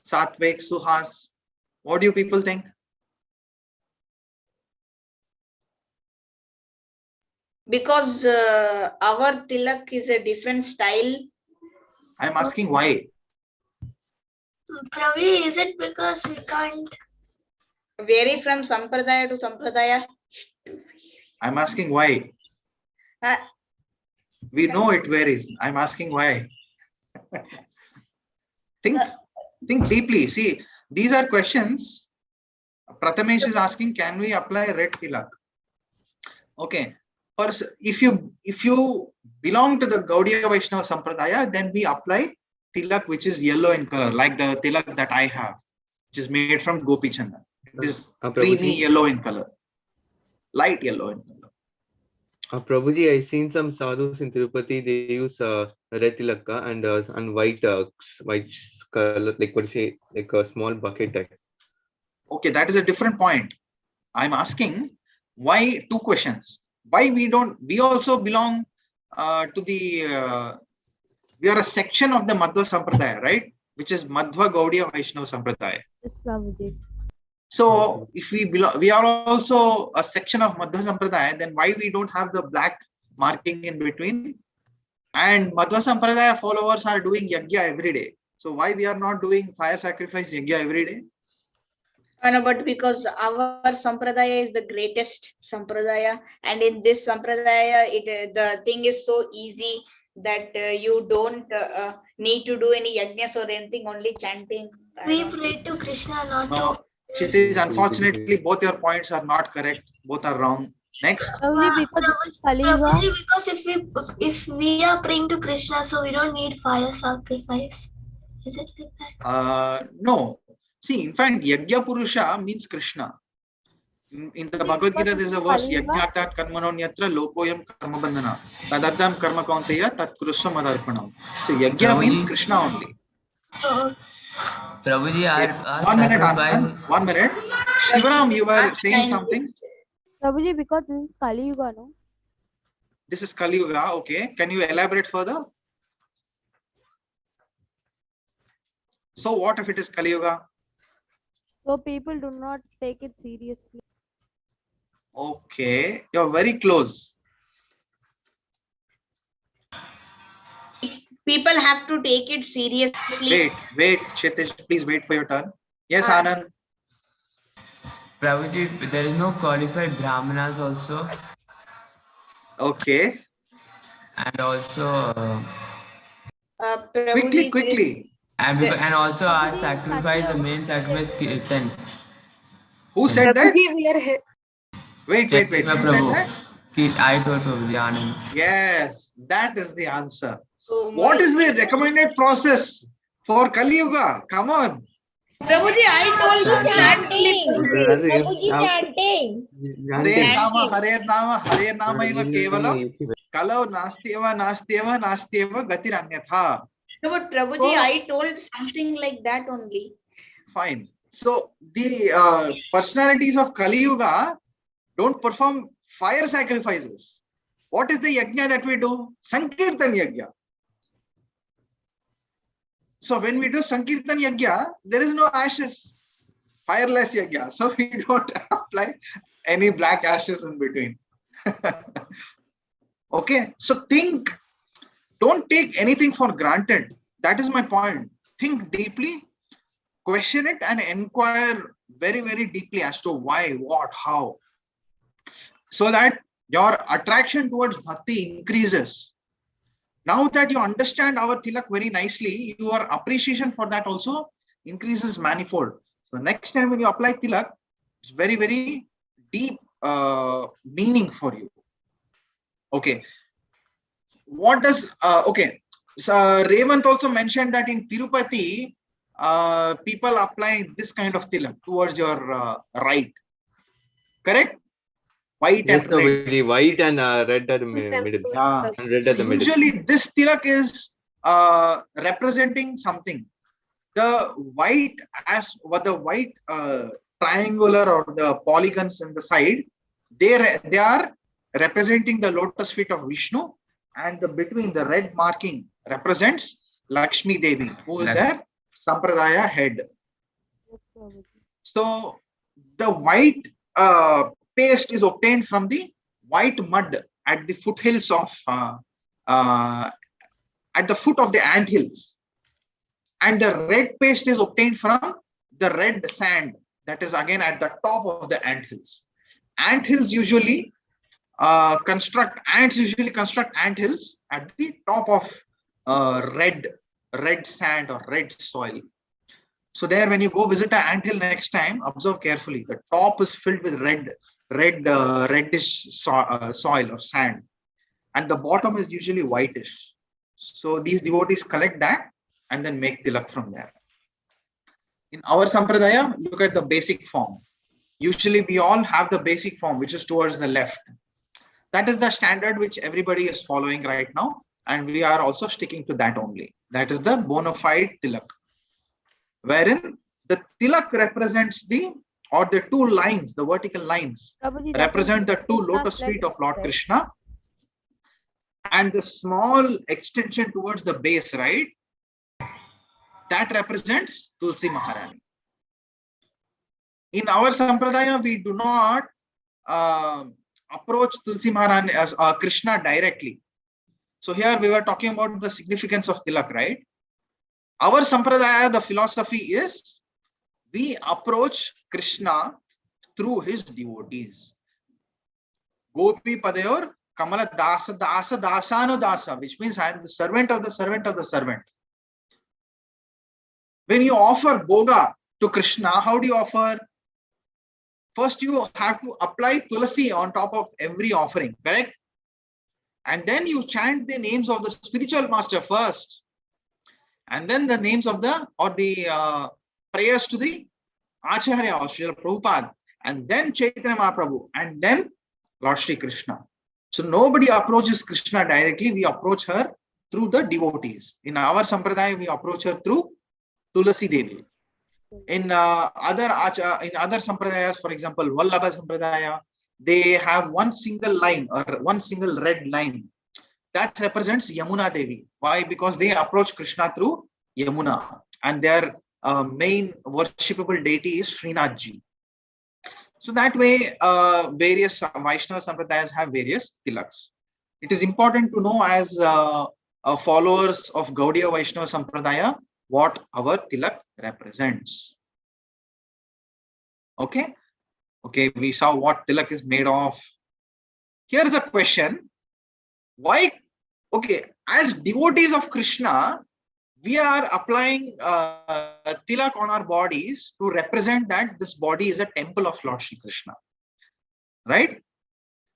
Satvik, Suhas, what do you people think? Because our tilak is a different style. I'm asking why. Probably is it because we can't Vary from sampradaya to sampradaya. I'm asking why. We know it varies. I'm asking why. Think deeply. See, these are questions. Prathamesh is asking, can we apply red tilak? Okay. First, if you belong to the Gaudiya Vaishnava Sampradaya, then we apply tilak which is yellow in color, like the tilak that I have, which is made from Gopi Chandan. It is creamy yellow in color, light yellow in color. Prabhuji, I've seen some sadhus in Tirupati, they use red tilaka and white color, like what you say, like a small bucket type. Okay, that is a different point. I'm asking why, two questions. Why we also belong to the, we are a section of the Madhva Sampradaya, right? Which is Madhva Gaudiya Vaishnava Sampradaya. So if we are also a section of Madhva Sampradaya, then why we don't have the black marking in between? And Madhva Sampradaya followers are doing yajna every day. So why we are not doing fire sacrifice yajna every day? No, but because our sampradaya is the greatest sampradaya, and in this sampradaya, the thing is so easy that you don't need to do any yajnas or anything, only chanting. we pray to Krishna, not No, to Kshitiz, unfortunately, both your points are not correct. Both are wrong. Next. Probably because if we are praying to Krishna, so we don't need fire sacrifice. Is it like that? No. See, in fact, Yajna Purusha means Krishna. In the Bhagavad Gita, there is a verse, Yajnata karmanonyatra lokoyam karma bandhana. Tadadam karma kaunteya tat kurusva madarpanam. So Yajna means Krishna only. Prabhuji, our 1 minute, sacrifice. Anand. 1 minute. Shivaram, you were saying something? Prabhuji, because this is Kali Yuga, no? This is Kali Yuga. Okay. Can you elaborate further? So what if it is Kali Yuga? So people do not take it seriously. Okay. You're very close. People have to take it seriously. Wait, Kshitiz, please wait for your turn. Yes, Anand. Prabhuji, there is no qualified brahmanas also. Okay. And also Quickly. And also our sacrifice, the main sacrifice, kirtan. Who said that? Wait. Who said that? I told Prabhuji, Anand. Yes, that is the answer. What is the recommended process for Kali Yuga? Come on. Prabhuji, I told you chanting. Hare Nama iva kevalam. Kalau nastyeva gatiranyatha. No, but Prabhuji, I told something like that only. Fine. So the personalities of Kali Yuga don't perform fire sacrifices. What is the yajna that we do? Sankirtan yajna. So when we do Sankirtan yajna, there is no ashes. Fireless yajna. So we don't apply any black ashes in between. Okay. So think. Don't take anything for granted. That is my point. Think deeply, question it, and inquire very, very deeply as to why, what, how. so that your attraction towards bhakti increases. Now that you understand our tilak very nicely, your appreciation for that also increases manifold. So next time when you apply tilak, it's very, very deep meaning for you. Okay. What does, okay. So Revant also mentioned that in Tirupati, people apply this kind of tilak towards your right. Correct? White Yes, and red. Prabhuji, white and red at the middle. Yeah. And red So at the middle. usually this tilak is representing something. The white, as what the white triangular or the polygons in the side, they are representing the lotus feet of Vishnu, and the between the red marking represents Lakshmi Devi, who is their Sampradaya head. So the white paste is obtained from the white mud at the foothills of at the foot of the ant hills, and the red paste is obtained from the red sand that is again at the top of the ant hills. Ant hills usually construct ant hills at the top of red sand or red soil. So there, when you go visit an ant hill next time, observe carefully. The top is filled with reddish soil or sand, and the bottom is usually whitish. So these devotees collect that and then make tilak from there. In our sampradaya, look at the basic form. Usually we all have the basic form, which is towards the left. That is the standard which everybody is following right now, and we are also sticking to that only. That is the bona fide tilak, wherein the tilak represents the two lines, the vertical lines represent the two lotus feet of Lord Krishna, and the small extension towards the base, right? That represents Tulsi Maharani. In our sampradaya, we do not approach Tulsi Maharani as Krishna directly. So here we were talking about the significance of tilak, right? Our sampradaya, the philosophy is we approach Krishna through his devotees. Gopi Padayor Kamala Dasa Dasa Dasano Dasa, which means I am the servant of the servant of the servant. When you offer boga to Krishna, how do you offer? First, you have to apply tulasi on top of every offering, correct? And then you chant the names of the spiritual master first, and then the names of the prayers to the Acharya or Srila Prabhupada, and then Chaitanya Mahaprabhu, and then Lord Shri Krishna. So nobody approaches Krishna directly. We approach her through the devotees. In our sampradaya, we approach her through Tulasi Devi. In other sampradayas, for example, Vallabha sampradaya, they have one single line or one single red line that represents Yamuna Devi. Why? Because they approach Krishna through Yamuna, and their main worshipable deity is Srinathji. So that way, various Vaishnava sampradayas have various tilaks. It is important to know as followers of Gaudiya Vaishnava sampradaya what our tilak represents. Okay, we saw what tilak is made of. Here is a question: why? Okay, as devotees of Krishna, we are applying tilak on our bodies to represent that this body is a temple of Lord Shri Krishna, right?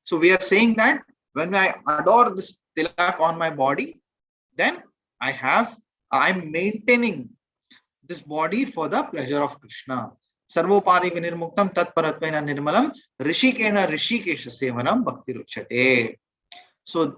So we are saying that when I adore this tilak on my body, then I'm maintaining this body for the pleasure of Krishna. Sarvopadi vinirmuktam tatparatvaina nirmalam rishikena rishikesha sevanam bhakti ruchyate. So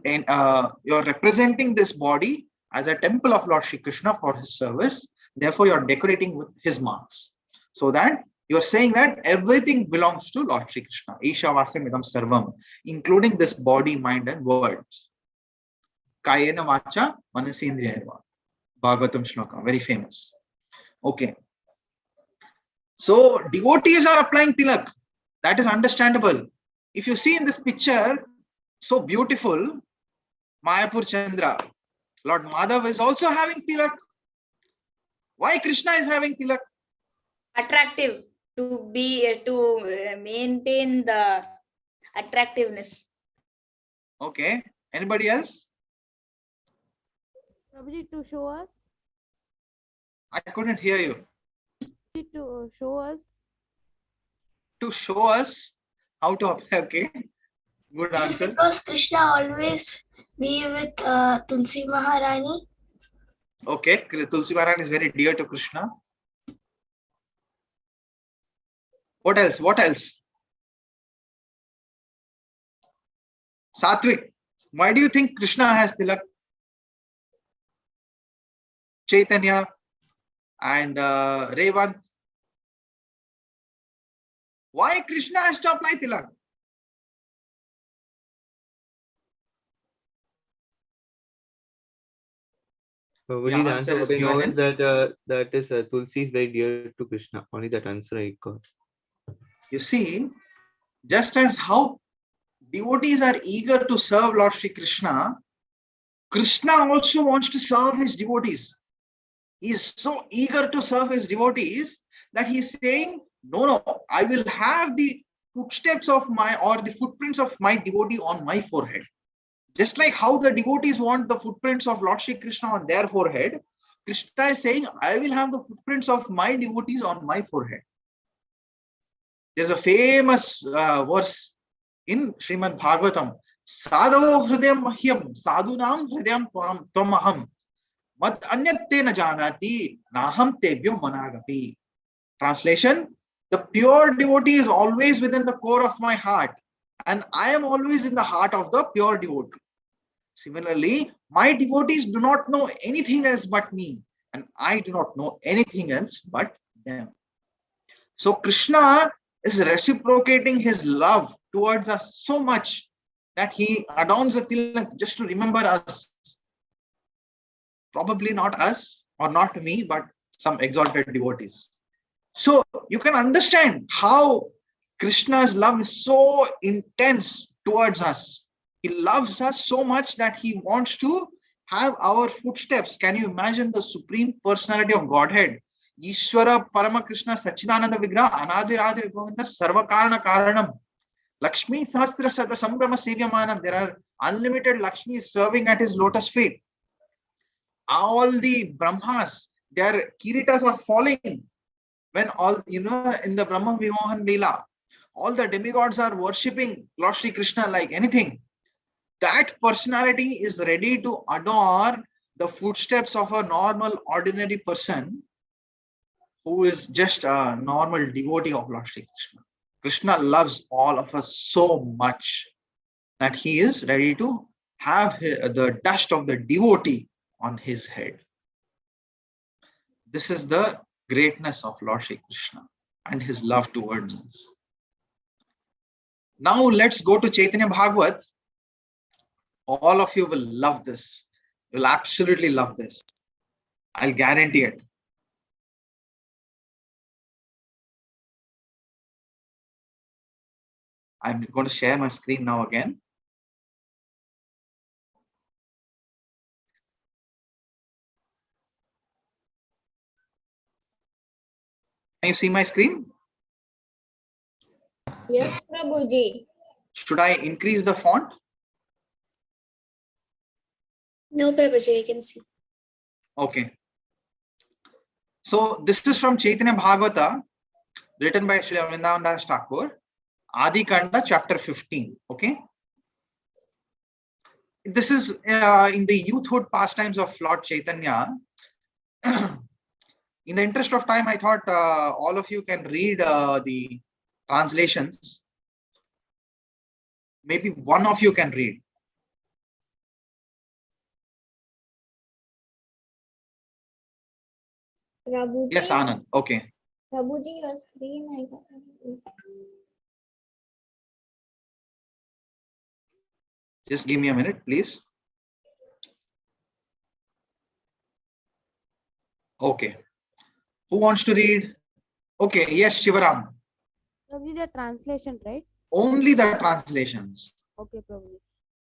you're representing this body as a temple of Lord Shri Krishna for his service. Therefore, you're decorating with his marks. So that you're saying that everything belongs to Lord Shri Krishna. Isha vasam idam sarvam, including this body, mind, and words. Kayena vacha manasindriyaiva. Bhagavatam shloka, very famous. Okay. So devotees are applying tilak. That is understandable. If you see in this picture, so beautiful, Mayapur Chandra, Lord Madhav is also having tilak. Why Krishna is having tilak? Attractive to maintain the attractiveness. Okay. Anybody else? Prabhuji, to show us. I couldn't hear you. To show us. To show us how to apply. Okay. Good answer. Because Krishna always be with Tulsi Maharani. Okay. Tulsi Maharani is very dear to Krishna. What else? What else? Satvik, why do you think Krishna has tilak? Chaitanya and Revant. Why Krishna has to apply tilak? Only the answer is what I know given is that Tulsi is very dear to Krishna. Only that answer I got. You see, just as how devotees are eager to serve Lord Shri Krishna, Krishna also wants to serve his devotees. He is so eager to serve his devotees that he is saying, no, I will have the footsteps of the footprints of my devotee on my forehead. Just like how the devotees want the footprints of Lord Shri Krishna on their forehead, Krishna is saying, I will have the footprints of my devotees on my forehead. There's a famous verse in Srimad Bhagavatam, Sadhavo Hridayam Mahyam, Sadhunam Hridayam Tvamaham, Mat Anyatte na janati, Naham Tebhyam Managapi. Translation, the pure devotee is always within the core of my heart, and I am always in the heart of the pure devotee. Similarly, my devotees do not know anything else but me, and I do not know anything else but them. So Krishna is reciprocating his love towards us so much that he adorns the tilak just to remember us. Probably not us or not me, but some exalted devotees. So you can understand how Krishna's love is so intense towards us. He loves us so much that he wants to have our footsteps. Can you imagine the Supreme Personality of Godhead? Ishvara Parama Krishna Sachidananda Vigraha Anadiradi Govinda Sarva Karana Karanam. Lakshmi Sahasra Sada Sambrama Sevyamanam. There are unlimited Lakshmis serving at his lotus feet. All the Brahmas, their kiritas are falling when all, in the Brahma Vimohan Leela, all the demigods are worshipping Lord Shri Krishna like anything. That personality is ready to adore the footsteps of a normal, ordinary person who is just a normal devotee of Lord Shri Krishna. Krishna loves all of us so much that he is ready to have the dust of the devotee on his head. This is the greatness of Lord Shri Krishna and his love towards us. Now let's go to Chaitanya Bhagavat. All of you will love this. You'll absolutely love this. I'll guarantee it. I'm going to share my screen now again. Can you see my screen? Yes, Prabhuji. Should I increase the font? No, Prabhuji, we can see. Okay. So this is from Chaitanya Bhagavata, written by Sri Vrindavan Das Thakur, Adi Kanda, chapter 15. Okay. This is in the youthhood pastimes of Lord Chaitanya. In the interest of time, I thought all of you can read the translations. Maybe one of you can read. Prabhuji. Yes, Anand. Okay. Prabhuji, your screen, I got it. Just give me a minute, please. Okay. Who wants to read? Okay. Yes, Shivaram. Prabhuji, the translation, right? Only the translations. Okay, Prabhuji.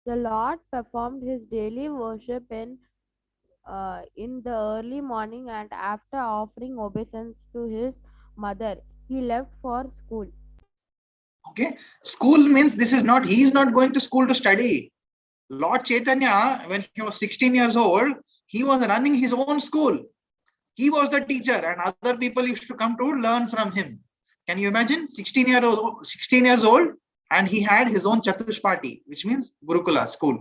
The Lord performed his daily worship in the early morning, and after offering obeisance to his mother, he left for school. Okay, school means this is not, he is not going to school to study. Lord Chaitanya, when he was 16 years old, he was running his own school. He was the teacher and other people used to come to learn from him. Can you imagine? 16 years old, and he had his own Chatushpati, which means Gurukula school.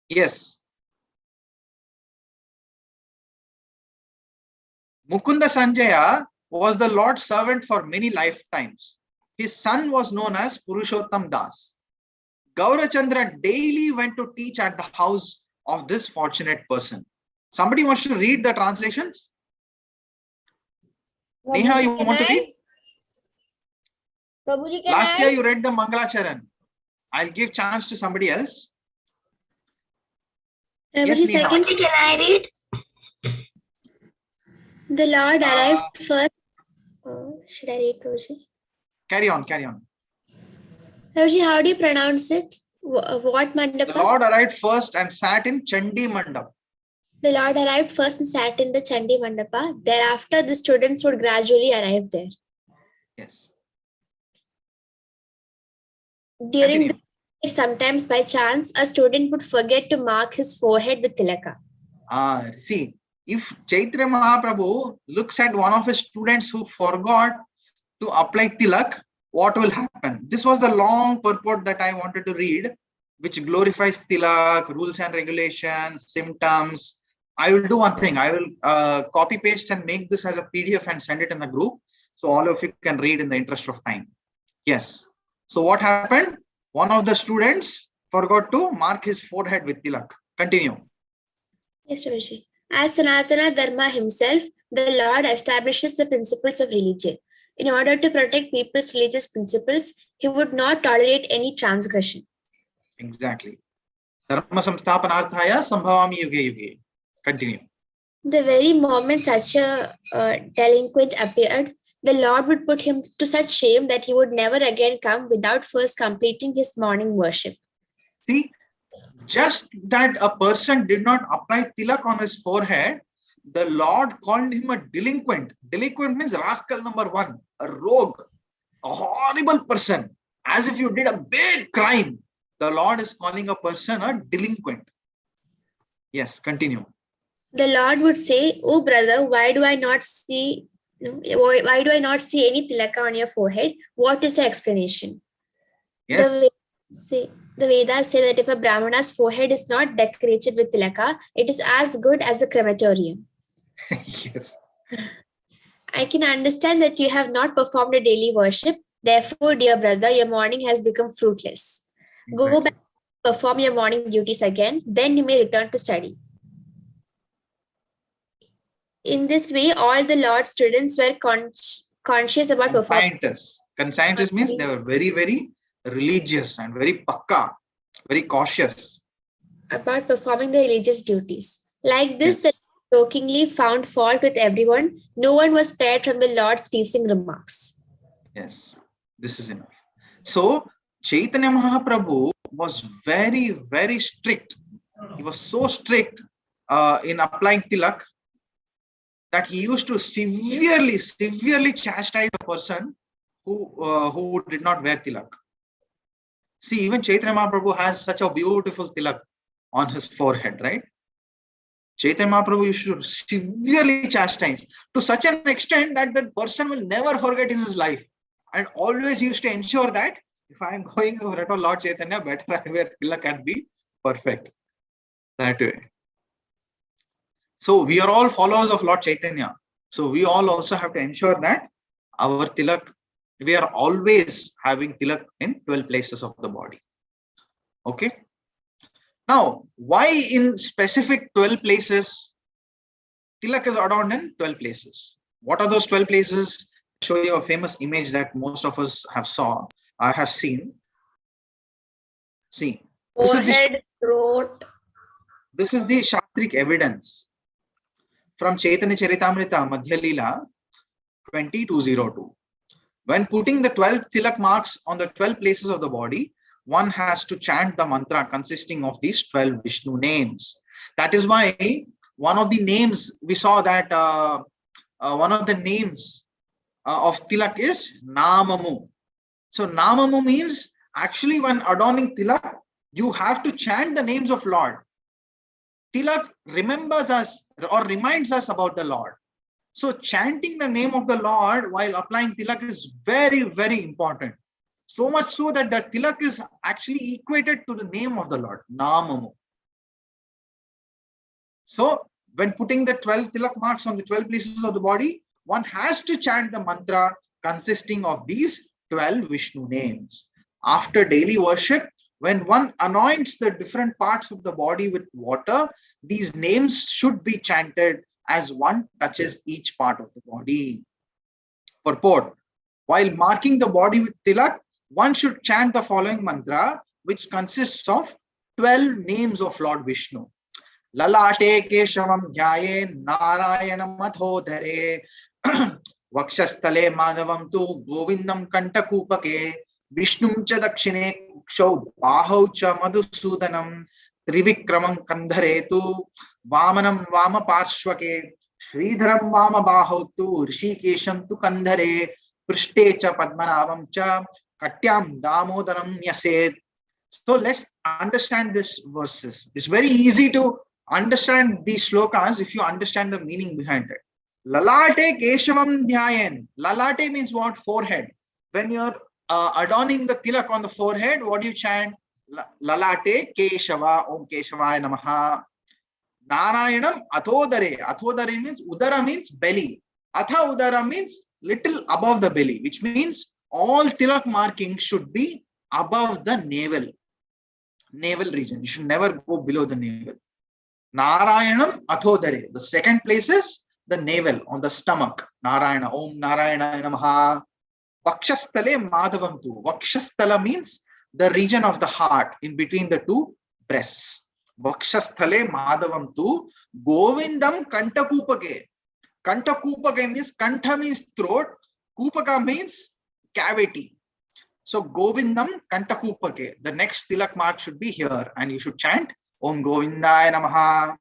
Yes. Mukunda Sanjaya was the Lord's servant for many lifetimes. His son was known as Purushottam Das. Gaurachandra daily went to teach at the house of this fortunate person. Somebody wants to read the translations? Neha, you want to read? Prabhuji, Last year you read the Mangalacharan. I'll give chance to somebody else. Prabhuji, Yes, Neha. secondly, can I read? The Lord arrived first. Should I read, Prabhuji? Carry on, carry on. Prabhuji, how do you pronounce it? What mandapa? The Lord arrived first and sat in Chandi Mandap. The Lord arrived first and sat in the Chandi Mandapa. Thereafter, the students would gradually arrive there. Yes. During the night, sometimes by chance, a student would forget to mark his forehead with tilaka. See, if Chaitanya Mahaprabhu looks at one of his students who forgot to apply tilak, what will happen? This was the long purport that I wanted to read, which glorifies tilak, rules and regulations, symptoms. I will do one thing. I will copy paste and make this as a PDF and send it in the group, so all of you can read in the interest of time. Yes. So what happened? One of the students forgot to mark his forehead with tilak. Continue. Yes, Rashi. As Sanatana Dharma himself, the Lord establishes the principles of religion. In order to protect people's religious principles, he would not tolerate any transgression. Exactly. Dharma samsthapanarthaya sambhavami yuge yuge. Continue. The very moment such a delinquent appeared, the Lord would put him to such shame that he would never again come without first completing his morning worship. See, just that a person did not apply tilak on his forehead, the Lord called him a delinquent. Delinquent means rascal number one, a rogue, a horrible person. As if you did a big crime. The Lord is calling a person a delinquent. Yes, continue. The Lord would say, "Oh brother, why do I not see any tilaka on your forehead? What is the explanation?" Yes. The Vedas say that if a Brahmana's forehead is not decorated with tilaka, it is as good as a crematorium. Yes. I can understand that you have not performed a daily worship. Therefore, dear brother, your morning has become fruitless. Exactly. Go back, perform your morning duties again, then you may return to study. In this way, all the Lord's students were conscious about performing. Conscientious means they were very, very religious and very pakka, very cautious about performing the religious duties. Like this, the jokingly found fault with everyone. No one was spared from the Lord's teasing remarks. Yes, this is enough. So, Chaitanya Mahaprabhu was very, very strict. He was so strict in applying tilak that he used to severely chastise a person who did not wear tilak. See, even Chaitanya Mahaprabhu has such a beautiful tilak on his forehead, right? Chaitanya Mahaprabhu used to severely chastise to such an extent that the person will never forget in his life. And always used to ensure that if I am going to Rato Lord Chaitanya, better I wear tilak and be perfect. That way. So we are all followers of Lord Chaitanya. So we all also have to ensure that our tilak, we are always having tilak in 12 places of the body. Okay. Now, why in specific 12 places? Tilak is adorned in 12 places. What are those 12 places? I'll show you a famous image that most of us have seen. See, forehead, throat. This is the Shastric evidence from Chaitanya Charitamrita Madhya Leela 2202. When putting the 12 tilak marks on the 12 places of the body, one has to chant the mantra consisting of these 12 Vishnu names. That is why one of the names we saw that one of the names of tilak is Namamu. So Namamu means actually when adorning tilak, you have to chant the names of Lord. Tilak remembers us or reminds us about the Lord. So chanting the name of the Lord while applying tilak is very, very important. So much so that the tilak is actually equated to the name of the Lord, Namamu. So when putting the 12 tilak marks on the 12 places of the body, one has to chant the mantra consisting of these 12 Vishnu names. After daily worship, when one anoints the different parts of the body with water, these names should be chanted as one touches each part of the body. Purport: while marking the body with tilak, one should chant the following mantra, which consists of 12 names of Lord Vishnu. Lalate Keshavam Dhyaye Narayanam Adhodare Vakshastale Madhavam tu Govindam Kantakupake Vishnum cha Dakshine Kukshav Bahau cha Madhusudanam Trivikramam Kandhare tu Vamanam Vama Parshvake Sridharam Vama Bahau tu Rishikesham tu Kandhare Prishte cha Padmanavam cha Katyam Damodaram Nyased. So let's understand this verses. It's very easy to understand these slokas if you understand the meaning behind it. Lalate Keshavam Dhyayen. Lalate means what? Forehead. When you're adorning the tilak on the forehead, what do you chant? Lalate Keshava, Om Keshavaya Namaha. Narayanam Athodare. Athodare means Udara means belly. Atha Udara means little above the belly, which means all tilak markings should be above the navel region. You should never go below the navel. Narayanam Athodare. The second place is the navel, on the stomach. Narayana. Om Narayana Namaha. Vakshastale Madhavam tu. Vakshasthala means the region of the heart in between the two breasts. Vakshastale Madhavam tu Govindam Kantakupake. Kantakupake means Kantha means throat. Kupaka means cavity. So Govindam Kantakupake. The next tilak mark should be here, and you should chant Om Govindaya Namaha.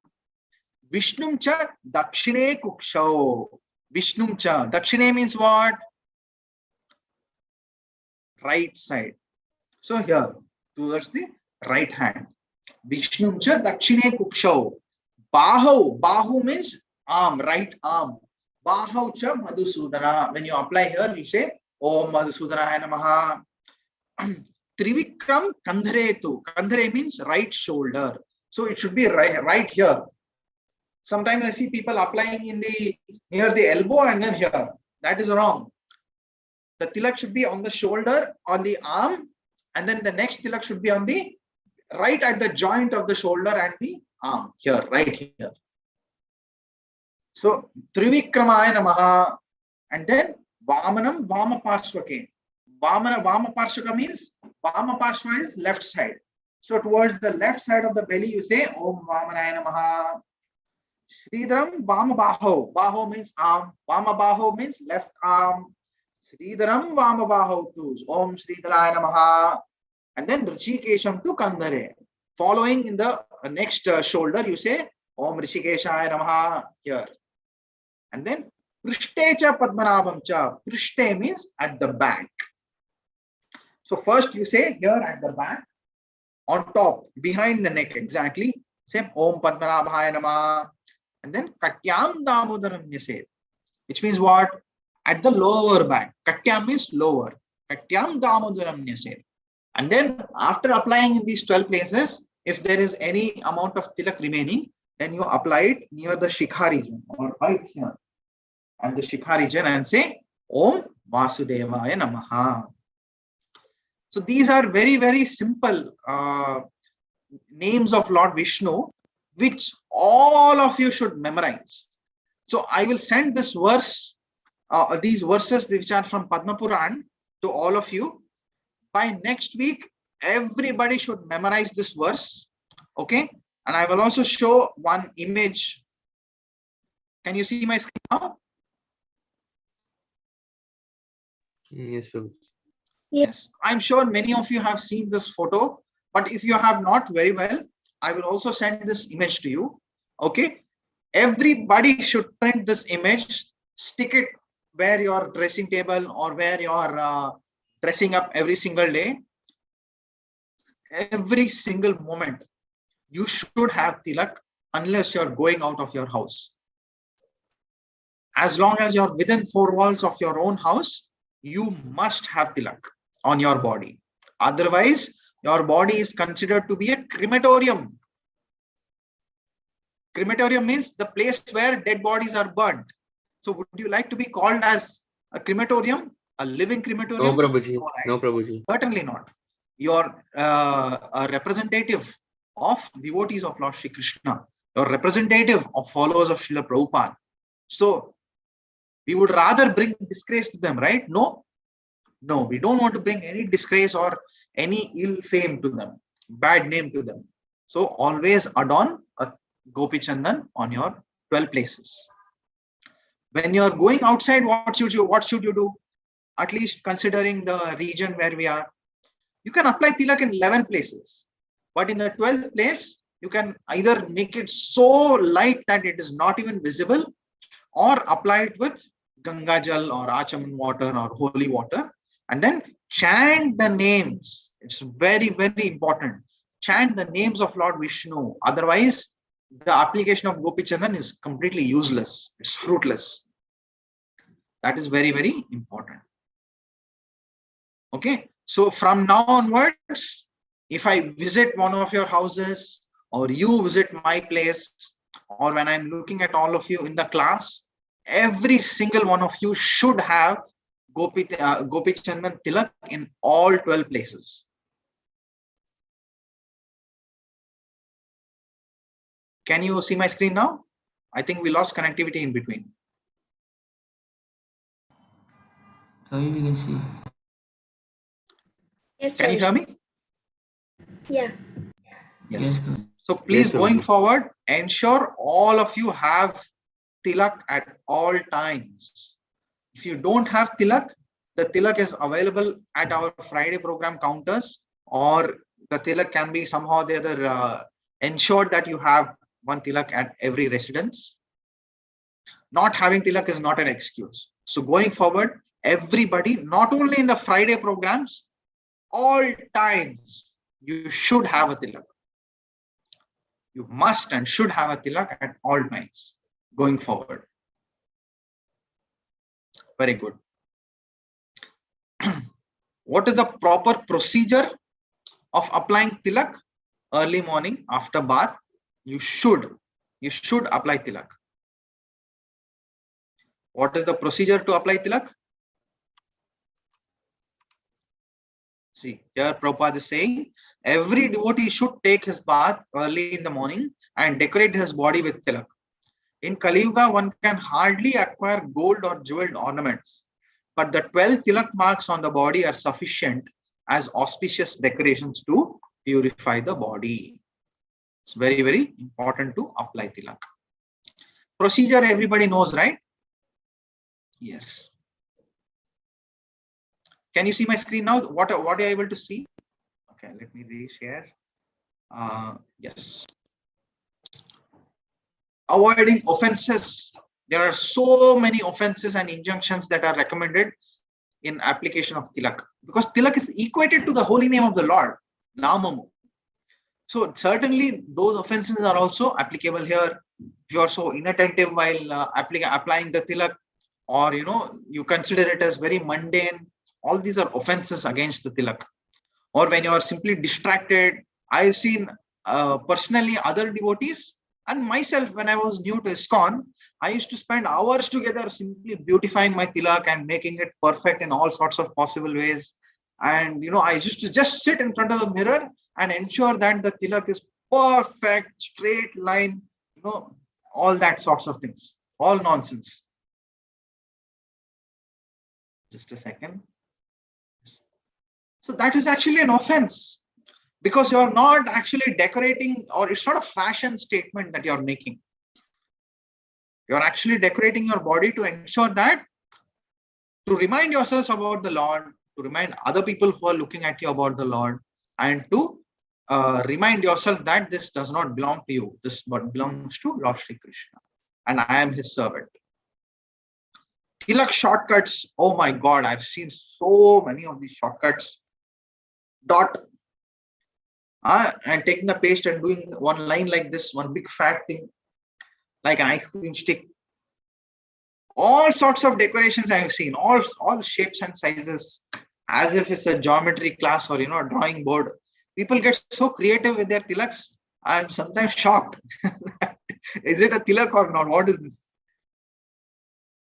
Vishnum cha Dakshine Kukshav. Vishnum cha. Dakshine means what? Right side. So here, towards the right hand. Vishnum cha Dakshine Kukshav. Bahu. Bahu means arm, right arm. Bahu cha Madhusudana. When you apply here, you say Om Madhusudana Namaha. Trivikram Kandharetu. Kandhare means right shoulder. So it should be right here. Sometimes I see people applying in the near the elbow and then here. That is wrong. The tilak should be on the shoulder, on the arm, and then the next tilak should be on the right at the joint of the shoulder and the arm. Here, right here. So Trivikramaya Namaha. And then Vamanam Vama Parshvake. Vama Parshvaka means Vama Parshva is left side. So towards the left side of the belly, you say Om Vamanaya Namaha. Sridharam Vama Baho. Baho means arm. Vama Baho means left arm. Sridharam Vama Baho tu. Om Sridharaya Namaha. And then Rishikesham tu Kandhare. Following in the next shoulder, you say Om Rishikeshaya Namaha here. And then Prishte cha Padmanabham cha. Prishte means at the back. So first you say here at the back, on top, behind the neck exactly, say Om Padmanabhaya Namaha. And then Katyam Damodaram Nyased, which means what? At the lower back. Katyam means lower. Katyam Damodaram Nyased. And then after applying in these 12 places, if there is any amount of tilak remaining, then you apply it near the Shikha region or right here and the Shikha region and say Om Vasudevaya Namaha. So these are very, very simple names of Lord Vishnu, which all of you should memorize. So I will send this verse, these verses which are from Padma Puran to all of you. By next week, everybody should memorize this verse. Okay. And I will also show one image. Can you see my screen now? Yes, sir. Yes. I'm sure many of you have seen this photo, but if you have not, very well, I will also send this image to you. Okay. Everybody should print this image, stick it where your dressing table or where your dressing up every single day, every single moment, you should have tilak unless you're going out of your house. As long as you're within 4 walls of your own house, you must have tilak on your body. Otherwise, your body is considered to be a crematorium. Crematorium means the place where dead bodies are burnt. So would you like to be called as a crematorium, a living crematorium? No, Prabhuji. No, right? No, Prabhuji. Certainly not. You're a representative of devotees of Lord Shri Krishna. You're representative of followers of Srila Prabhupada. So we would rather bring disgrace to them, right? No, we don't want to bring any disgrace or any ill fame to them, bad name to them. So always adorn a Gopi Chandan on your 12 places. When you're going outside, what should you do? At least considering the region where we are, you can apply tilak in 11 places. But in the 12th place, you can either make it so light that it is not even visible, or apply it with Ganga Jal or Achaman water or holy water, and then chant the names. It's very, very important. Chant the names of Lord Vishnu. Otherwise, the application of Gopi Chandan is completely useless. It's fruitless. That is very, very important. Okay. So from now onwards, if I visit one of your houses or you visit my place, or when I'm looking at all of you in the class, every single one of you should have Gopi Chandan Tilak in all 12 places. Can you see my screen now? I think we lost connectivity in between. So we can see. Yes, Can you hear me? Yeah. Yes. So please, going forward, ensure all of you have tilak at all times. If you don't have tilak, the tilak is available at our Friday program counters, or the tilak can be somehow the other ensured that you have one tilak at every residence. Not having tilak is not an excuse. So going forward, everybody, not only in the Friday programs, all times, you should have a tilak. You must and should have a tilak at all times going forward. Very good. What is the proper procedure of applying tilak? Early morning after bath, you should apply tilak. What is the procedure to apply tilak? See, here Prabhupada is saying every devotee should take his bath early in the morning and decorate his body with tilak. In Kali Yuga, one can hardly acquire gold or jeweled ornaments, but the 12 tilak marks on the body are sufficient as auspicious decorations to purify the body. It's very, very important to apply tilak. Procedure everybody knows, right? Yes. Can you see my screen now? What are you able to see? Okay, let me reshare. Yes. Avoiding offenses. There are so many offenses and injunctions that are recommended in application of tilak, because tilak is equated to the holy name of the Lord, Namamu. So certainly those offenses are also applicable here. If you are so inattentive while applying the tilak, or you consider it as very mundane, all these are offenses against the tilak. Or when you are simply distracted. I've seen personally other devotees and myself, when I was new to ISKCON, I used to spend hours together simply beautifying my tilak and making it perfect in all sorts of possible ways. And I used to just sit in front of the mirror and ensure that the tilak is perfect, straight line, all that sorts of things, all nonsense. Just a second. So that is actually an offense, because you're not actually decorating, or it's not a fashion statement that you're making. You're actually decorating your body to ensure that, to remind yourselves about the Lord, to remind other people who are looking at you about the Lord, and to remind yourself that this does not belong to you. This belongs to Lord Shri Krishna, and I am his servant. Tilak shortcuts. Oh my God, I've seen so many of these shortcuts. Dot. And taking the paste and doing one line like this, one big fat thing, like an ice cream stick. All sorts of decorations I have seen, all shapes and sizes, as if it's a geometry class or a drawing board. People get so creative with their tilaks. I'm sometimes shocked. Is it a tilak or not? What is this?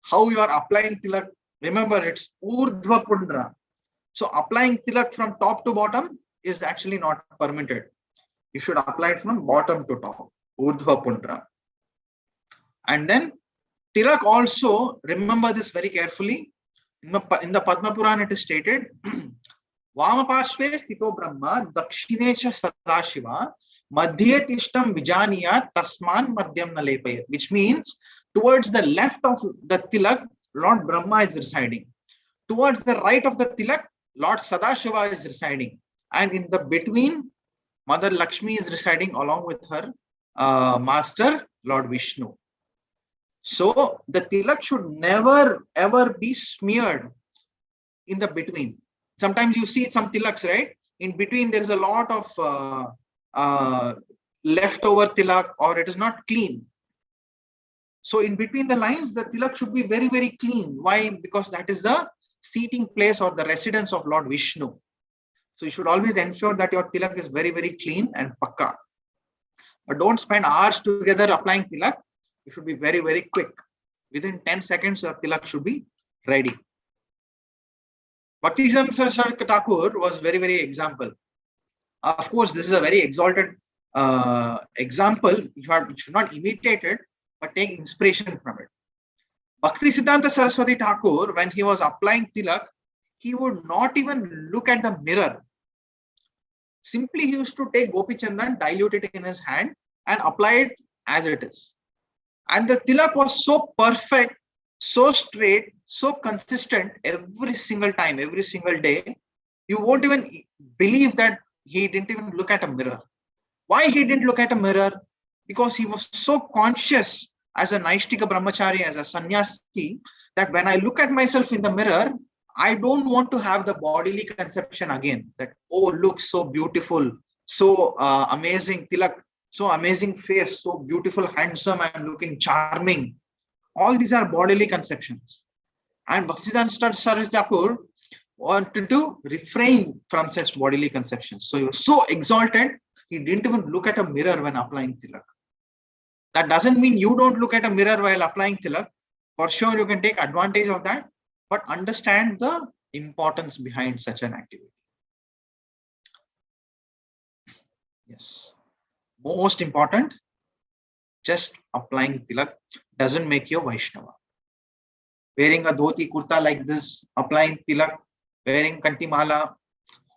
How you are applying tilak? Remember, it's urdhva pundra. So applying tilak from top to bottom is actually not permitted. You should apply it from bottom to top, urdhva pundra. And then tilak also, remember this very carefully. In the Padma Purana it is stated, Vamaparshve sthito Brahma, Dakshinecha Sadashiva, Madhye Tishtam Vijaniya, Tasman Madhyam Nalepayat, which means towards the left of the tilak, Lord Brahma is residing. Towards the right of the tilak, Lord Sadashiva is residing. And in the between, Mother Lakshmi is residing along with her master, Lord Vishnu. So the tilak should never ever be smeared in the between. Sometimes you see some tilaks, right? In between there is a lot of leftover tilak, or it is not clean. So in between the lines, the tilak should be very, very clean. Why? Because that is the seating place or the residence of Lord Vishnu. So you should always ensure that your tilak is very, very clean and pakka. But don't spend hours together applying tilak. You should be very, very quick. Within 10 seconds, your tilak should be ready. Bhaktisiddhanta Saraswati Thakur was very, very example. Of course, this is a very exalted example. You should not imitate it, but take inspiration from it. Bhaktisiddhanta Saraswati Thakur, when he was applying tilak, he would not even look at the mirror. Simply, he used to take Gopi Chandan, dilute it in his hand, and apply it as it is. And the tilak was so perfect, so straight, so consistent every single time, every single day. You won't even believe that he didn't even look at a mirror. Why he didn't look at a mirror? Because he was so conscious as a Naishtika Brahmachari, as a sannyasi, that when I look at myself in the mirror, I don't want to have the bodily conception again. That, oh, looks so beautiful, so amazing tilak, so amazing face, so beautiful, handsome, and looking charming. All these are bodily conceptions. And Bhaktisiddhanta Saraswati Thakur wanted to refrain from such bodily conceptions. So he was so exalted, he didn't even look at a mirror when applying tilak. That doesn't mean you don't look at a mirror while applying tilak. For sure, you can take advantage of that, but understand the importance behind such an activity. Yes. Most important, just applying tilak doesn't make you Vaishnava. Wearing a dhoti kurta like this, applying tilak, wearing kantimala,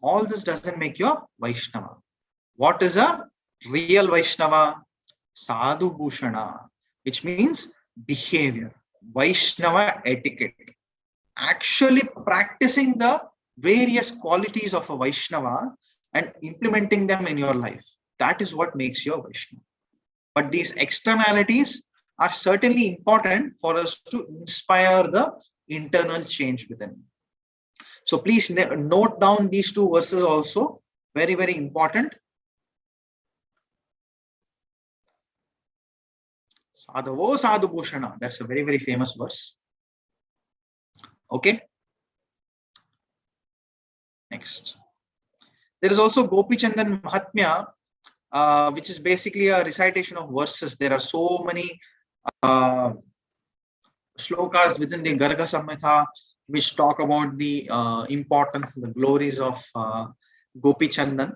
all this doesn't make you a Vaishnava. What is a real Vaishnava? Sadhu Bhushana, which means behavior, Vaishnava etiquette. Actually practicing the various qualities of a Vaishnava and implementing them in your life. That is what makes you a Vaishnava. But these externalities are certainly important for us to inspire the internal change within. So please note down these two verses also. Very, very important. Sadhavo Sadhu Bhushana. That's a very, very famous verse. Okay. Next. There is also Gopi Chandan Mahatmya, which is basically a recitation of verses. There are so many shlokas within the Garga Samhita which talk about the importance and the glories of Gopi Chandan.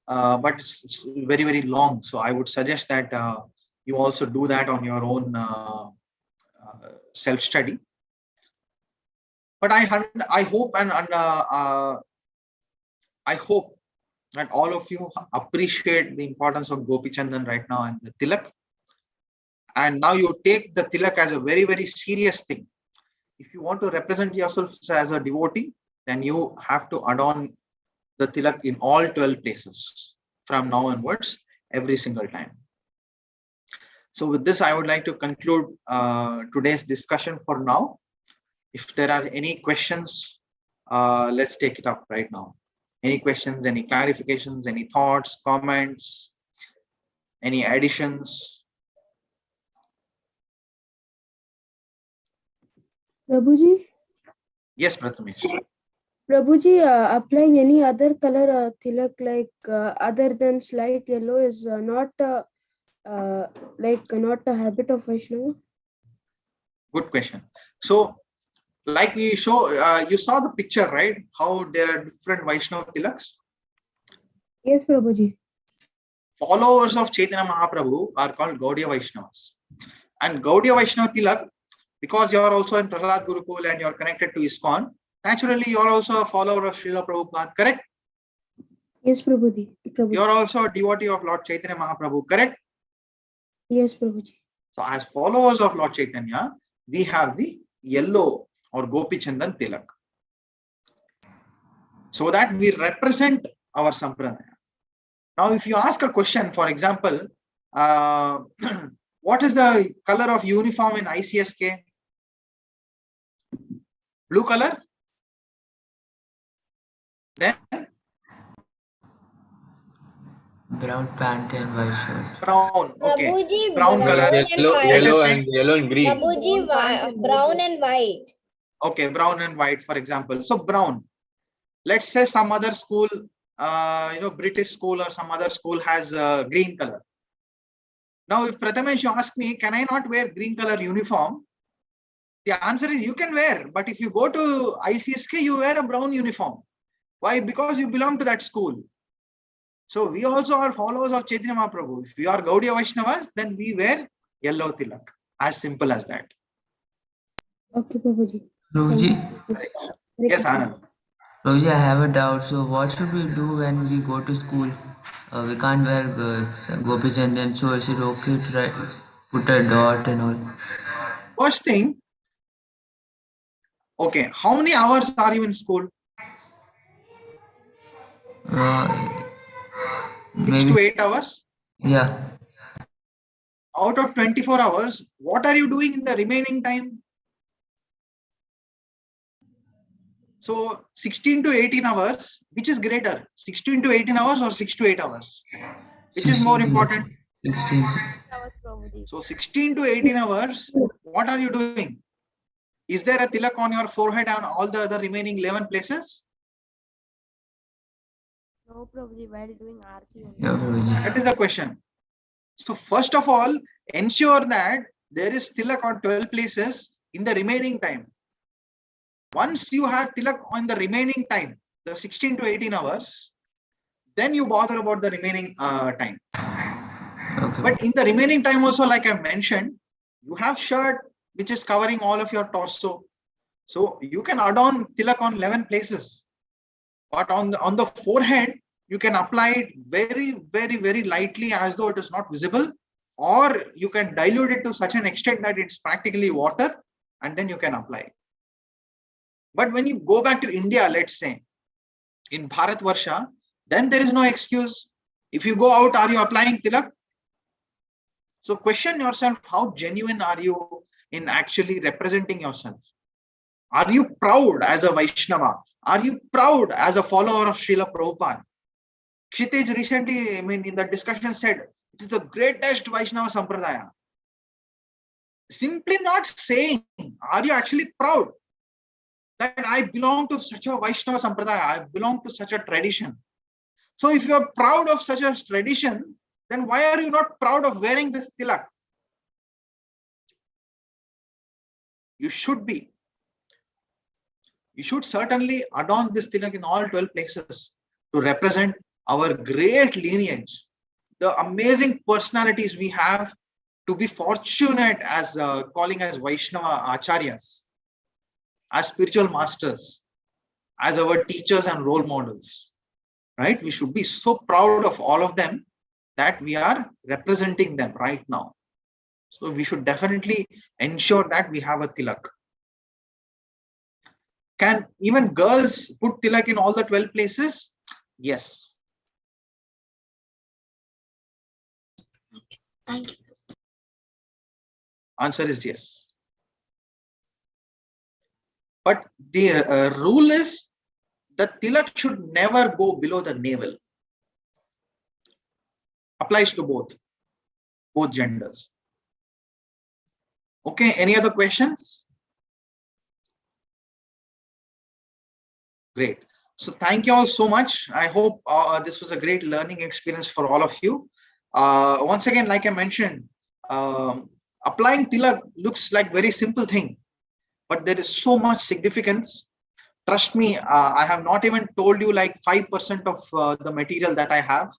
But it's very, very long. So I would suggest that you also do that on your own self-study. But I hope and I hope that all of you appreciate the importance of Gopi Chandan right now and the tilak. And now you take the tilak as a very, very serious thing. If you want to represent yourself as a devotee, then you have to adorn the tilak in all 12 places from now onwards, every single time. So with this, I would like to conclude today's discussion for now. If there are any questions, let's take it up right now. Any questions, any clarifications, any thoughts, comments, any additions? Prabhuji? Yes, Prathamesh. Prabhuji, applying any other color tilak like other than slight yellow is not not a habit of Vaishnava? Good question. So, like we show, you saw the picture, right? How there are different Vaishnava tilaks. Yes, Prabhuji. Followers of Chaitanya Mahaprabhu are called Gaudiya Vaishnavas. And Gaudiya Vaishnava tilak, because you are also in Prahlad Gurukul and you are connected to ISKCON, naturally you are also a follower of Srila Prabhupada, correct? Yes, Prabhuji. You are also a devotee of Lord Chaitanya Mahaprabhu, correct? Yes, Prabhuji. So as followers of Lord Chaitanya, we have the yellow or Gopi Chandan tilak, so that we represent our Sampradaya. Now, if you ask a question, for example, what is the color of uniform in ICSK? Blue color? Then? Brown pant and white shirt. Brown. Okay. Prabhuji, Brown color. Yellow and green. Prabhuji, brown and white. Okay, brown and white, for example. So brown. Let's say some other school, British school or some other school has green color. Now, if Prathamesh, you ask me, can I not wear green color uniform? The answer is you can wear, but if you go to ICSK, you wear a brown uniform. Why? Because you belong to that school. So we also are followers of Chaitanya Mahaprabhu. If we are Gaudiya Vaishnavas, then we wear yellow tilak. As simple as that. Okay, Prabhuji. Prabhuji, Yes, Anand. Prabhuji, I have a doubt. So what should we do when we go to school? We can't wear Gopi Chandan, so is it okay to put a dot and all? First thing, okay, how many hours are you in school? 6 to 8 hours? Yeah. Out of 24 hours, what are you doing in the remaining time? So 16 to 18 hours, which is greater? 16 to 18 hours or 6 to 8 hours? Which is more important? 16. So 16 to 18 hours, what are you doing? Is there a tilak on your forehead and all the other remaining 11 places? No, Prabhuji, while doing Aarti. Yeah, Prabhuji. That is the question. So first of all, ensure that there is tilak on 12 places in the remaining time. Once you have tilak on the remaining time, the 16 to 18 hours, then you bother about the remaining time. Okay. But in the remaining time also, like I mentioned, you have shirt which is covering all of your torso. So you can adorn tilak on 11 places. But on the forehead, you can apply it very, very, very lightly as though it is not visible. Or you can dilute it to such an extent that it's practically water, and then you can apply it. But when you go back to India, let's say, in Bharat Varsha, then there is no excuse. If you go out, are you applying tilak? So question yourself, how genuine are you in actually representing yourself? Are you proud as a Vaishnava? Are you proud as a follower of Srila Prabhupada? Kshitij recently, in the discussion said, it is the greatest Vaishnava Sampradaya. Simply not saying, are you actually proud that I belong to such a Vaishnava Sampradaya, I belong to such a tradition? So if you are proud of such a tradition, then why are you not proud of wearing this tilak? You should be. You should certainly adorn this tilak in all 12 places to represent our great lineage, the amazing personalities we have, to be fortunate as calling as Vaishnava Acharyas, as spiritual masters, as our teachers and role models, right? We should be so proud of all of them that we are representing them right now. So we should definitely ensure that we have a tilak. Can even girls put tilak in all the 12 places? Yes. Thank you. Answer is yes. But the rule is that tilak should never go below the navel. Applies to both genders. Okay, any other questions? Great. So thank you all so much. I hope this was a great learning experience for all of you. Once again, like I mentioned, applying tilak looks like very simple thing, but there is so much significance. Trust me, I have not even told you like 5% of the material that I have.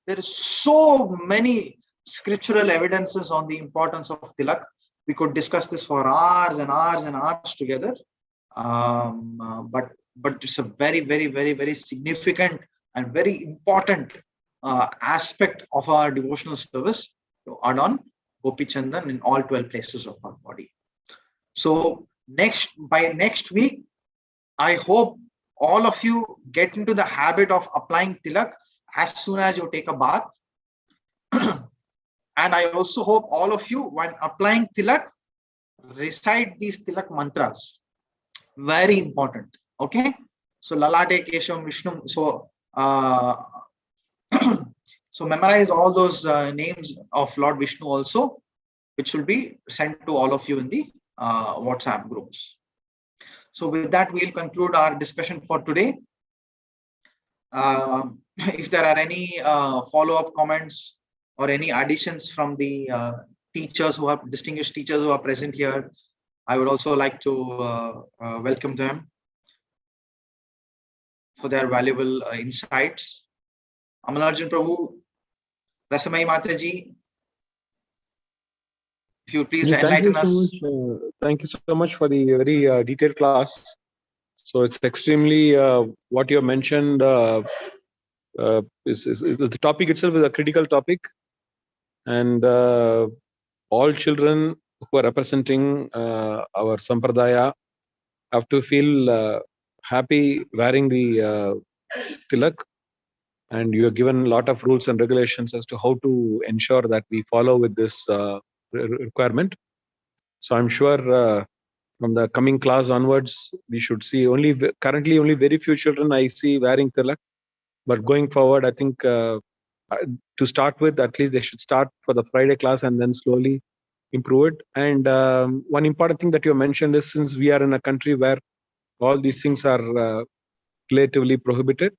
There is so many scriptural evidences on the importance of tilak. We could discuss this for hours and hours and hours together. But it's a very, very, very, very significant and very important aspect of our devotional service to add on Gopi Chandan in all 12 places of our body. So by next week, I hope all of you get into the habit of applying tilak as soon as you take a bath. And I also hope all of you, when applying tilak, recite these tilak mantras. Very important. Okay. So Lalate Keshav Vishnu. So so memorize all those names of Lord Vishnu also, which will be sent to all of you in the WhatsApp groups. So with that, we'll conclude our discussion for today. If there are any follow-up comments or any additions from the distinguished teachers who are present here, I would also like to welcome them for their valuable insights. Amalarjan Prabhu, Rasamai Mataji, if you please enlighten us. Thank you so much for the very detailed class. So it's extremely what you have mentioned is the topic itself is a critical topic, and all children who are representing our sampradaya have to feel happy wearing the tilak, and you are given a lot of rules and regulations as to how to ensure that we follow with this requirement. So I'm sure from the coming class onwards, we should see currently only very few children I see wearing tilak, but going forward, I think to start with, at least they should start for the Friday class and then slowly improve it. And one important thing that you mentioned is, since we are in a country where all these things are relatively prohibited,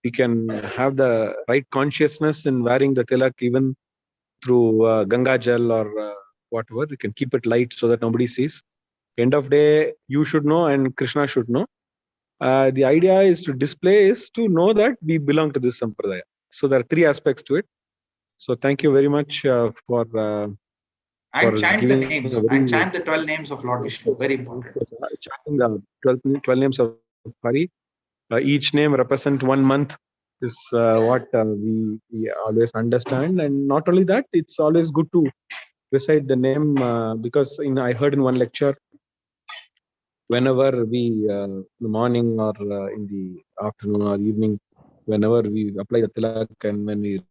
we can have the right consciousness in wearing the tilak even through Ganga Jal or whatever. We can keep it light so that nobody sees. End of day, you should know and Krishna should know. The idea is to display is to know that we belong to this sampradaya. So there are three aspects to it. So thank you very much for and chant the names and chant the 12 names of Lord Vishnu. Very important. Chanting the 12 names of Hari. Each name represent 1 month is what we always understand. And not only that, it's always good to recite the name because I heard in one lecture, whenever we in the morning or in the afternoon or evening, whenever we apply the tilak and when we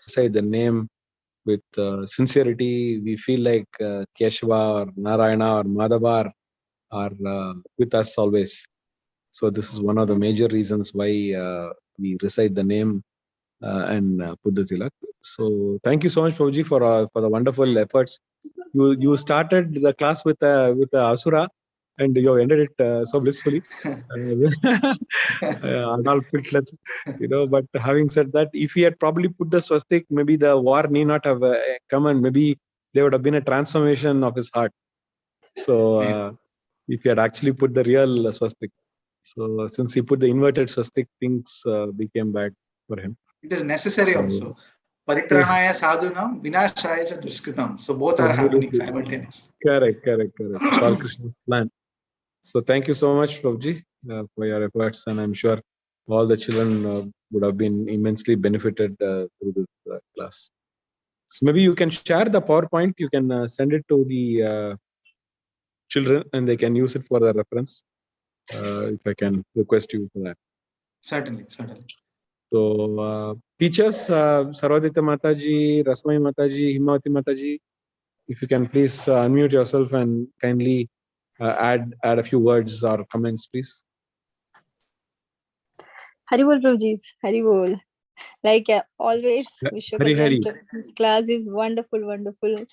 recite the name with sincerity, we feel like Keshava or Narayana or Madhava are with us always. So this is one of the major reasons why we recite the name and put the tilak. So thank you so much, Prabhuji, for the wonderful efforts. You started the class with the Asura, and you ended it so blissfully. But having said that, if he had probably put the swastik, maybe the war need not have come, and maybe there would have been a transformation of his heart. So if he had actually put the real swastik. So since he put the inverted swastik, things became bad for him. It is necessary also. Paritranaya sadhunam, vinashaya cha dushkritam. So both are happening simultaneously. Correct. It's all Krishna's plan. So thank you so much, Prabhuji, for your efforts, and I'm sure all the children would have been immensely benefited through this class. So maybe you can share the PowerPoint. You can send it to the children, and they can use it for their reference. If I can request you for that. Certainly. So teachers, Sarvadita Mataji, Rasmai Mataji, Himavati Mataji, if you can please unmute yourself and kindly add a few words or comments, please. Haribol Prabhuji, Haribol. Like always, Hari Hari. This class is wonderful, wonderful.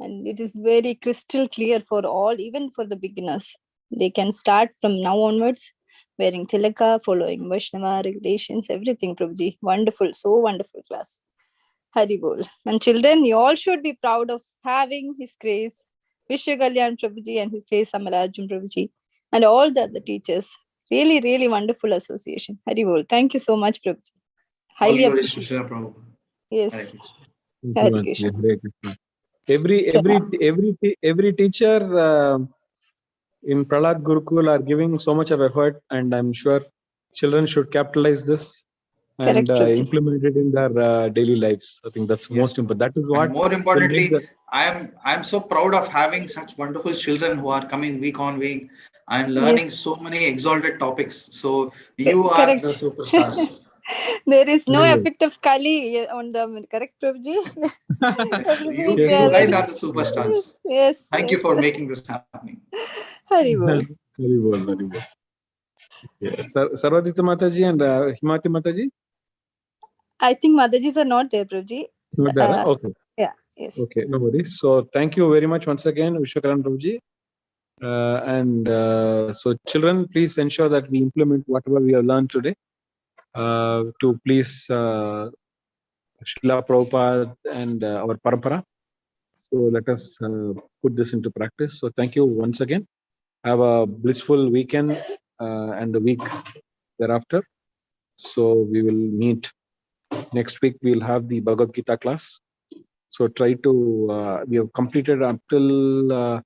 And it is very crystal clear for all, even for the beginners. They can start from now onwards, wearing Tilaka, following Vaishnava regulations, everything, Prabhuji. Wonderful, so wonderful class. Haribol. And children, you all should be proud of having His Grace, Vishwa Kalyan Prabhuji and His Grace Amalajum Prabhuji, and all the other teachers. Really, really wonderful association. Haribol. Thank you so much, Prabhuji. Highly appreciate. Yes. Hare Krishna. Every teacher in Prahlad Gurukul are giving so much of effort, and I'm sure children should capitalize this and implement it in their daily lives. I think that's most important. That is what. And more importantly, I'm so proud of having such wonderful children who are coming week on week and learning so many exalted topics. So you are the superstars. There is no effect of Kali on them, correct, Prabhuji? You guys are the superstars. Yes. Thank you for making this happening. Haribol. Haribol, Haribol. Yes. Sarvadita Mataji and Himati Mataji? I think Matajis are not there, Prabhuji. Not there, okay. Yeah, yes. Okay, no worries. So thank you very much once again, Vishwakaran Prabhuji. So children, please ensure that we implement whatever we have learned today to please Srila Prabhupada and our Parampara. So let us put this into practice. So thank you once again. Have a blissful weekend and the week thereafter. So we will meet next week. We'll have the Bhagavad Gita class. So try to, we have completed up till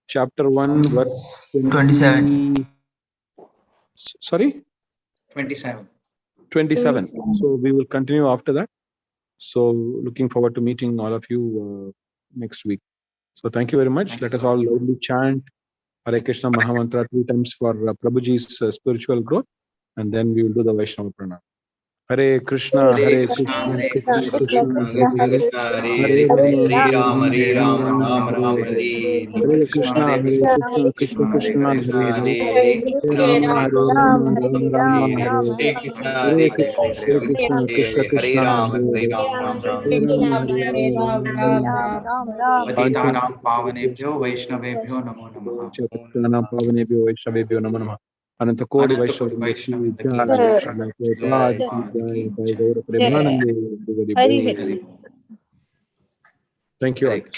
chapter 1, verse 27. Sorry? 27. 27. So we will continue after that. So looking forward to meeting all of you next week. So thank you very much. Let us all loudly chant Hare Krishna Mahamantra 3 times for Prabhuji's spiritual growth. And then we will do the Vaishnava Pranam. Hare Krishna, Hare Krishna, Krishna Krishna, Hare Hare, Hare Rama, Hare Rama, Hare Krishna, Hare Krishna, Krishna Krishna, Hare Hare Rama, Rama, Hare Hare Krishna, Krishna Krishna, Hare Rama, Patitanam pavanebhyo Vaishnavebhyo namo namaha. Patitanam pavanebhyo Vaishnavebhyo namo namaha. Ananta Kodi Vaishnava Thank you all.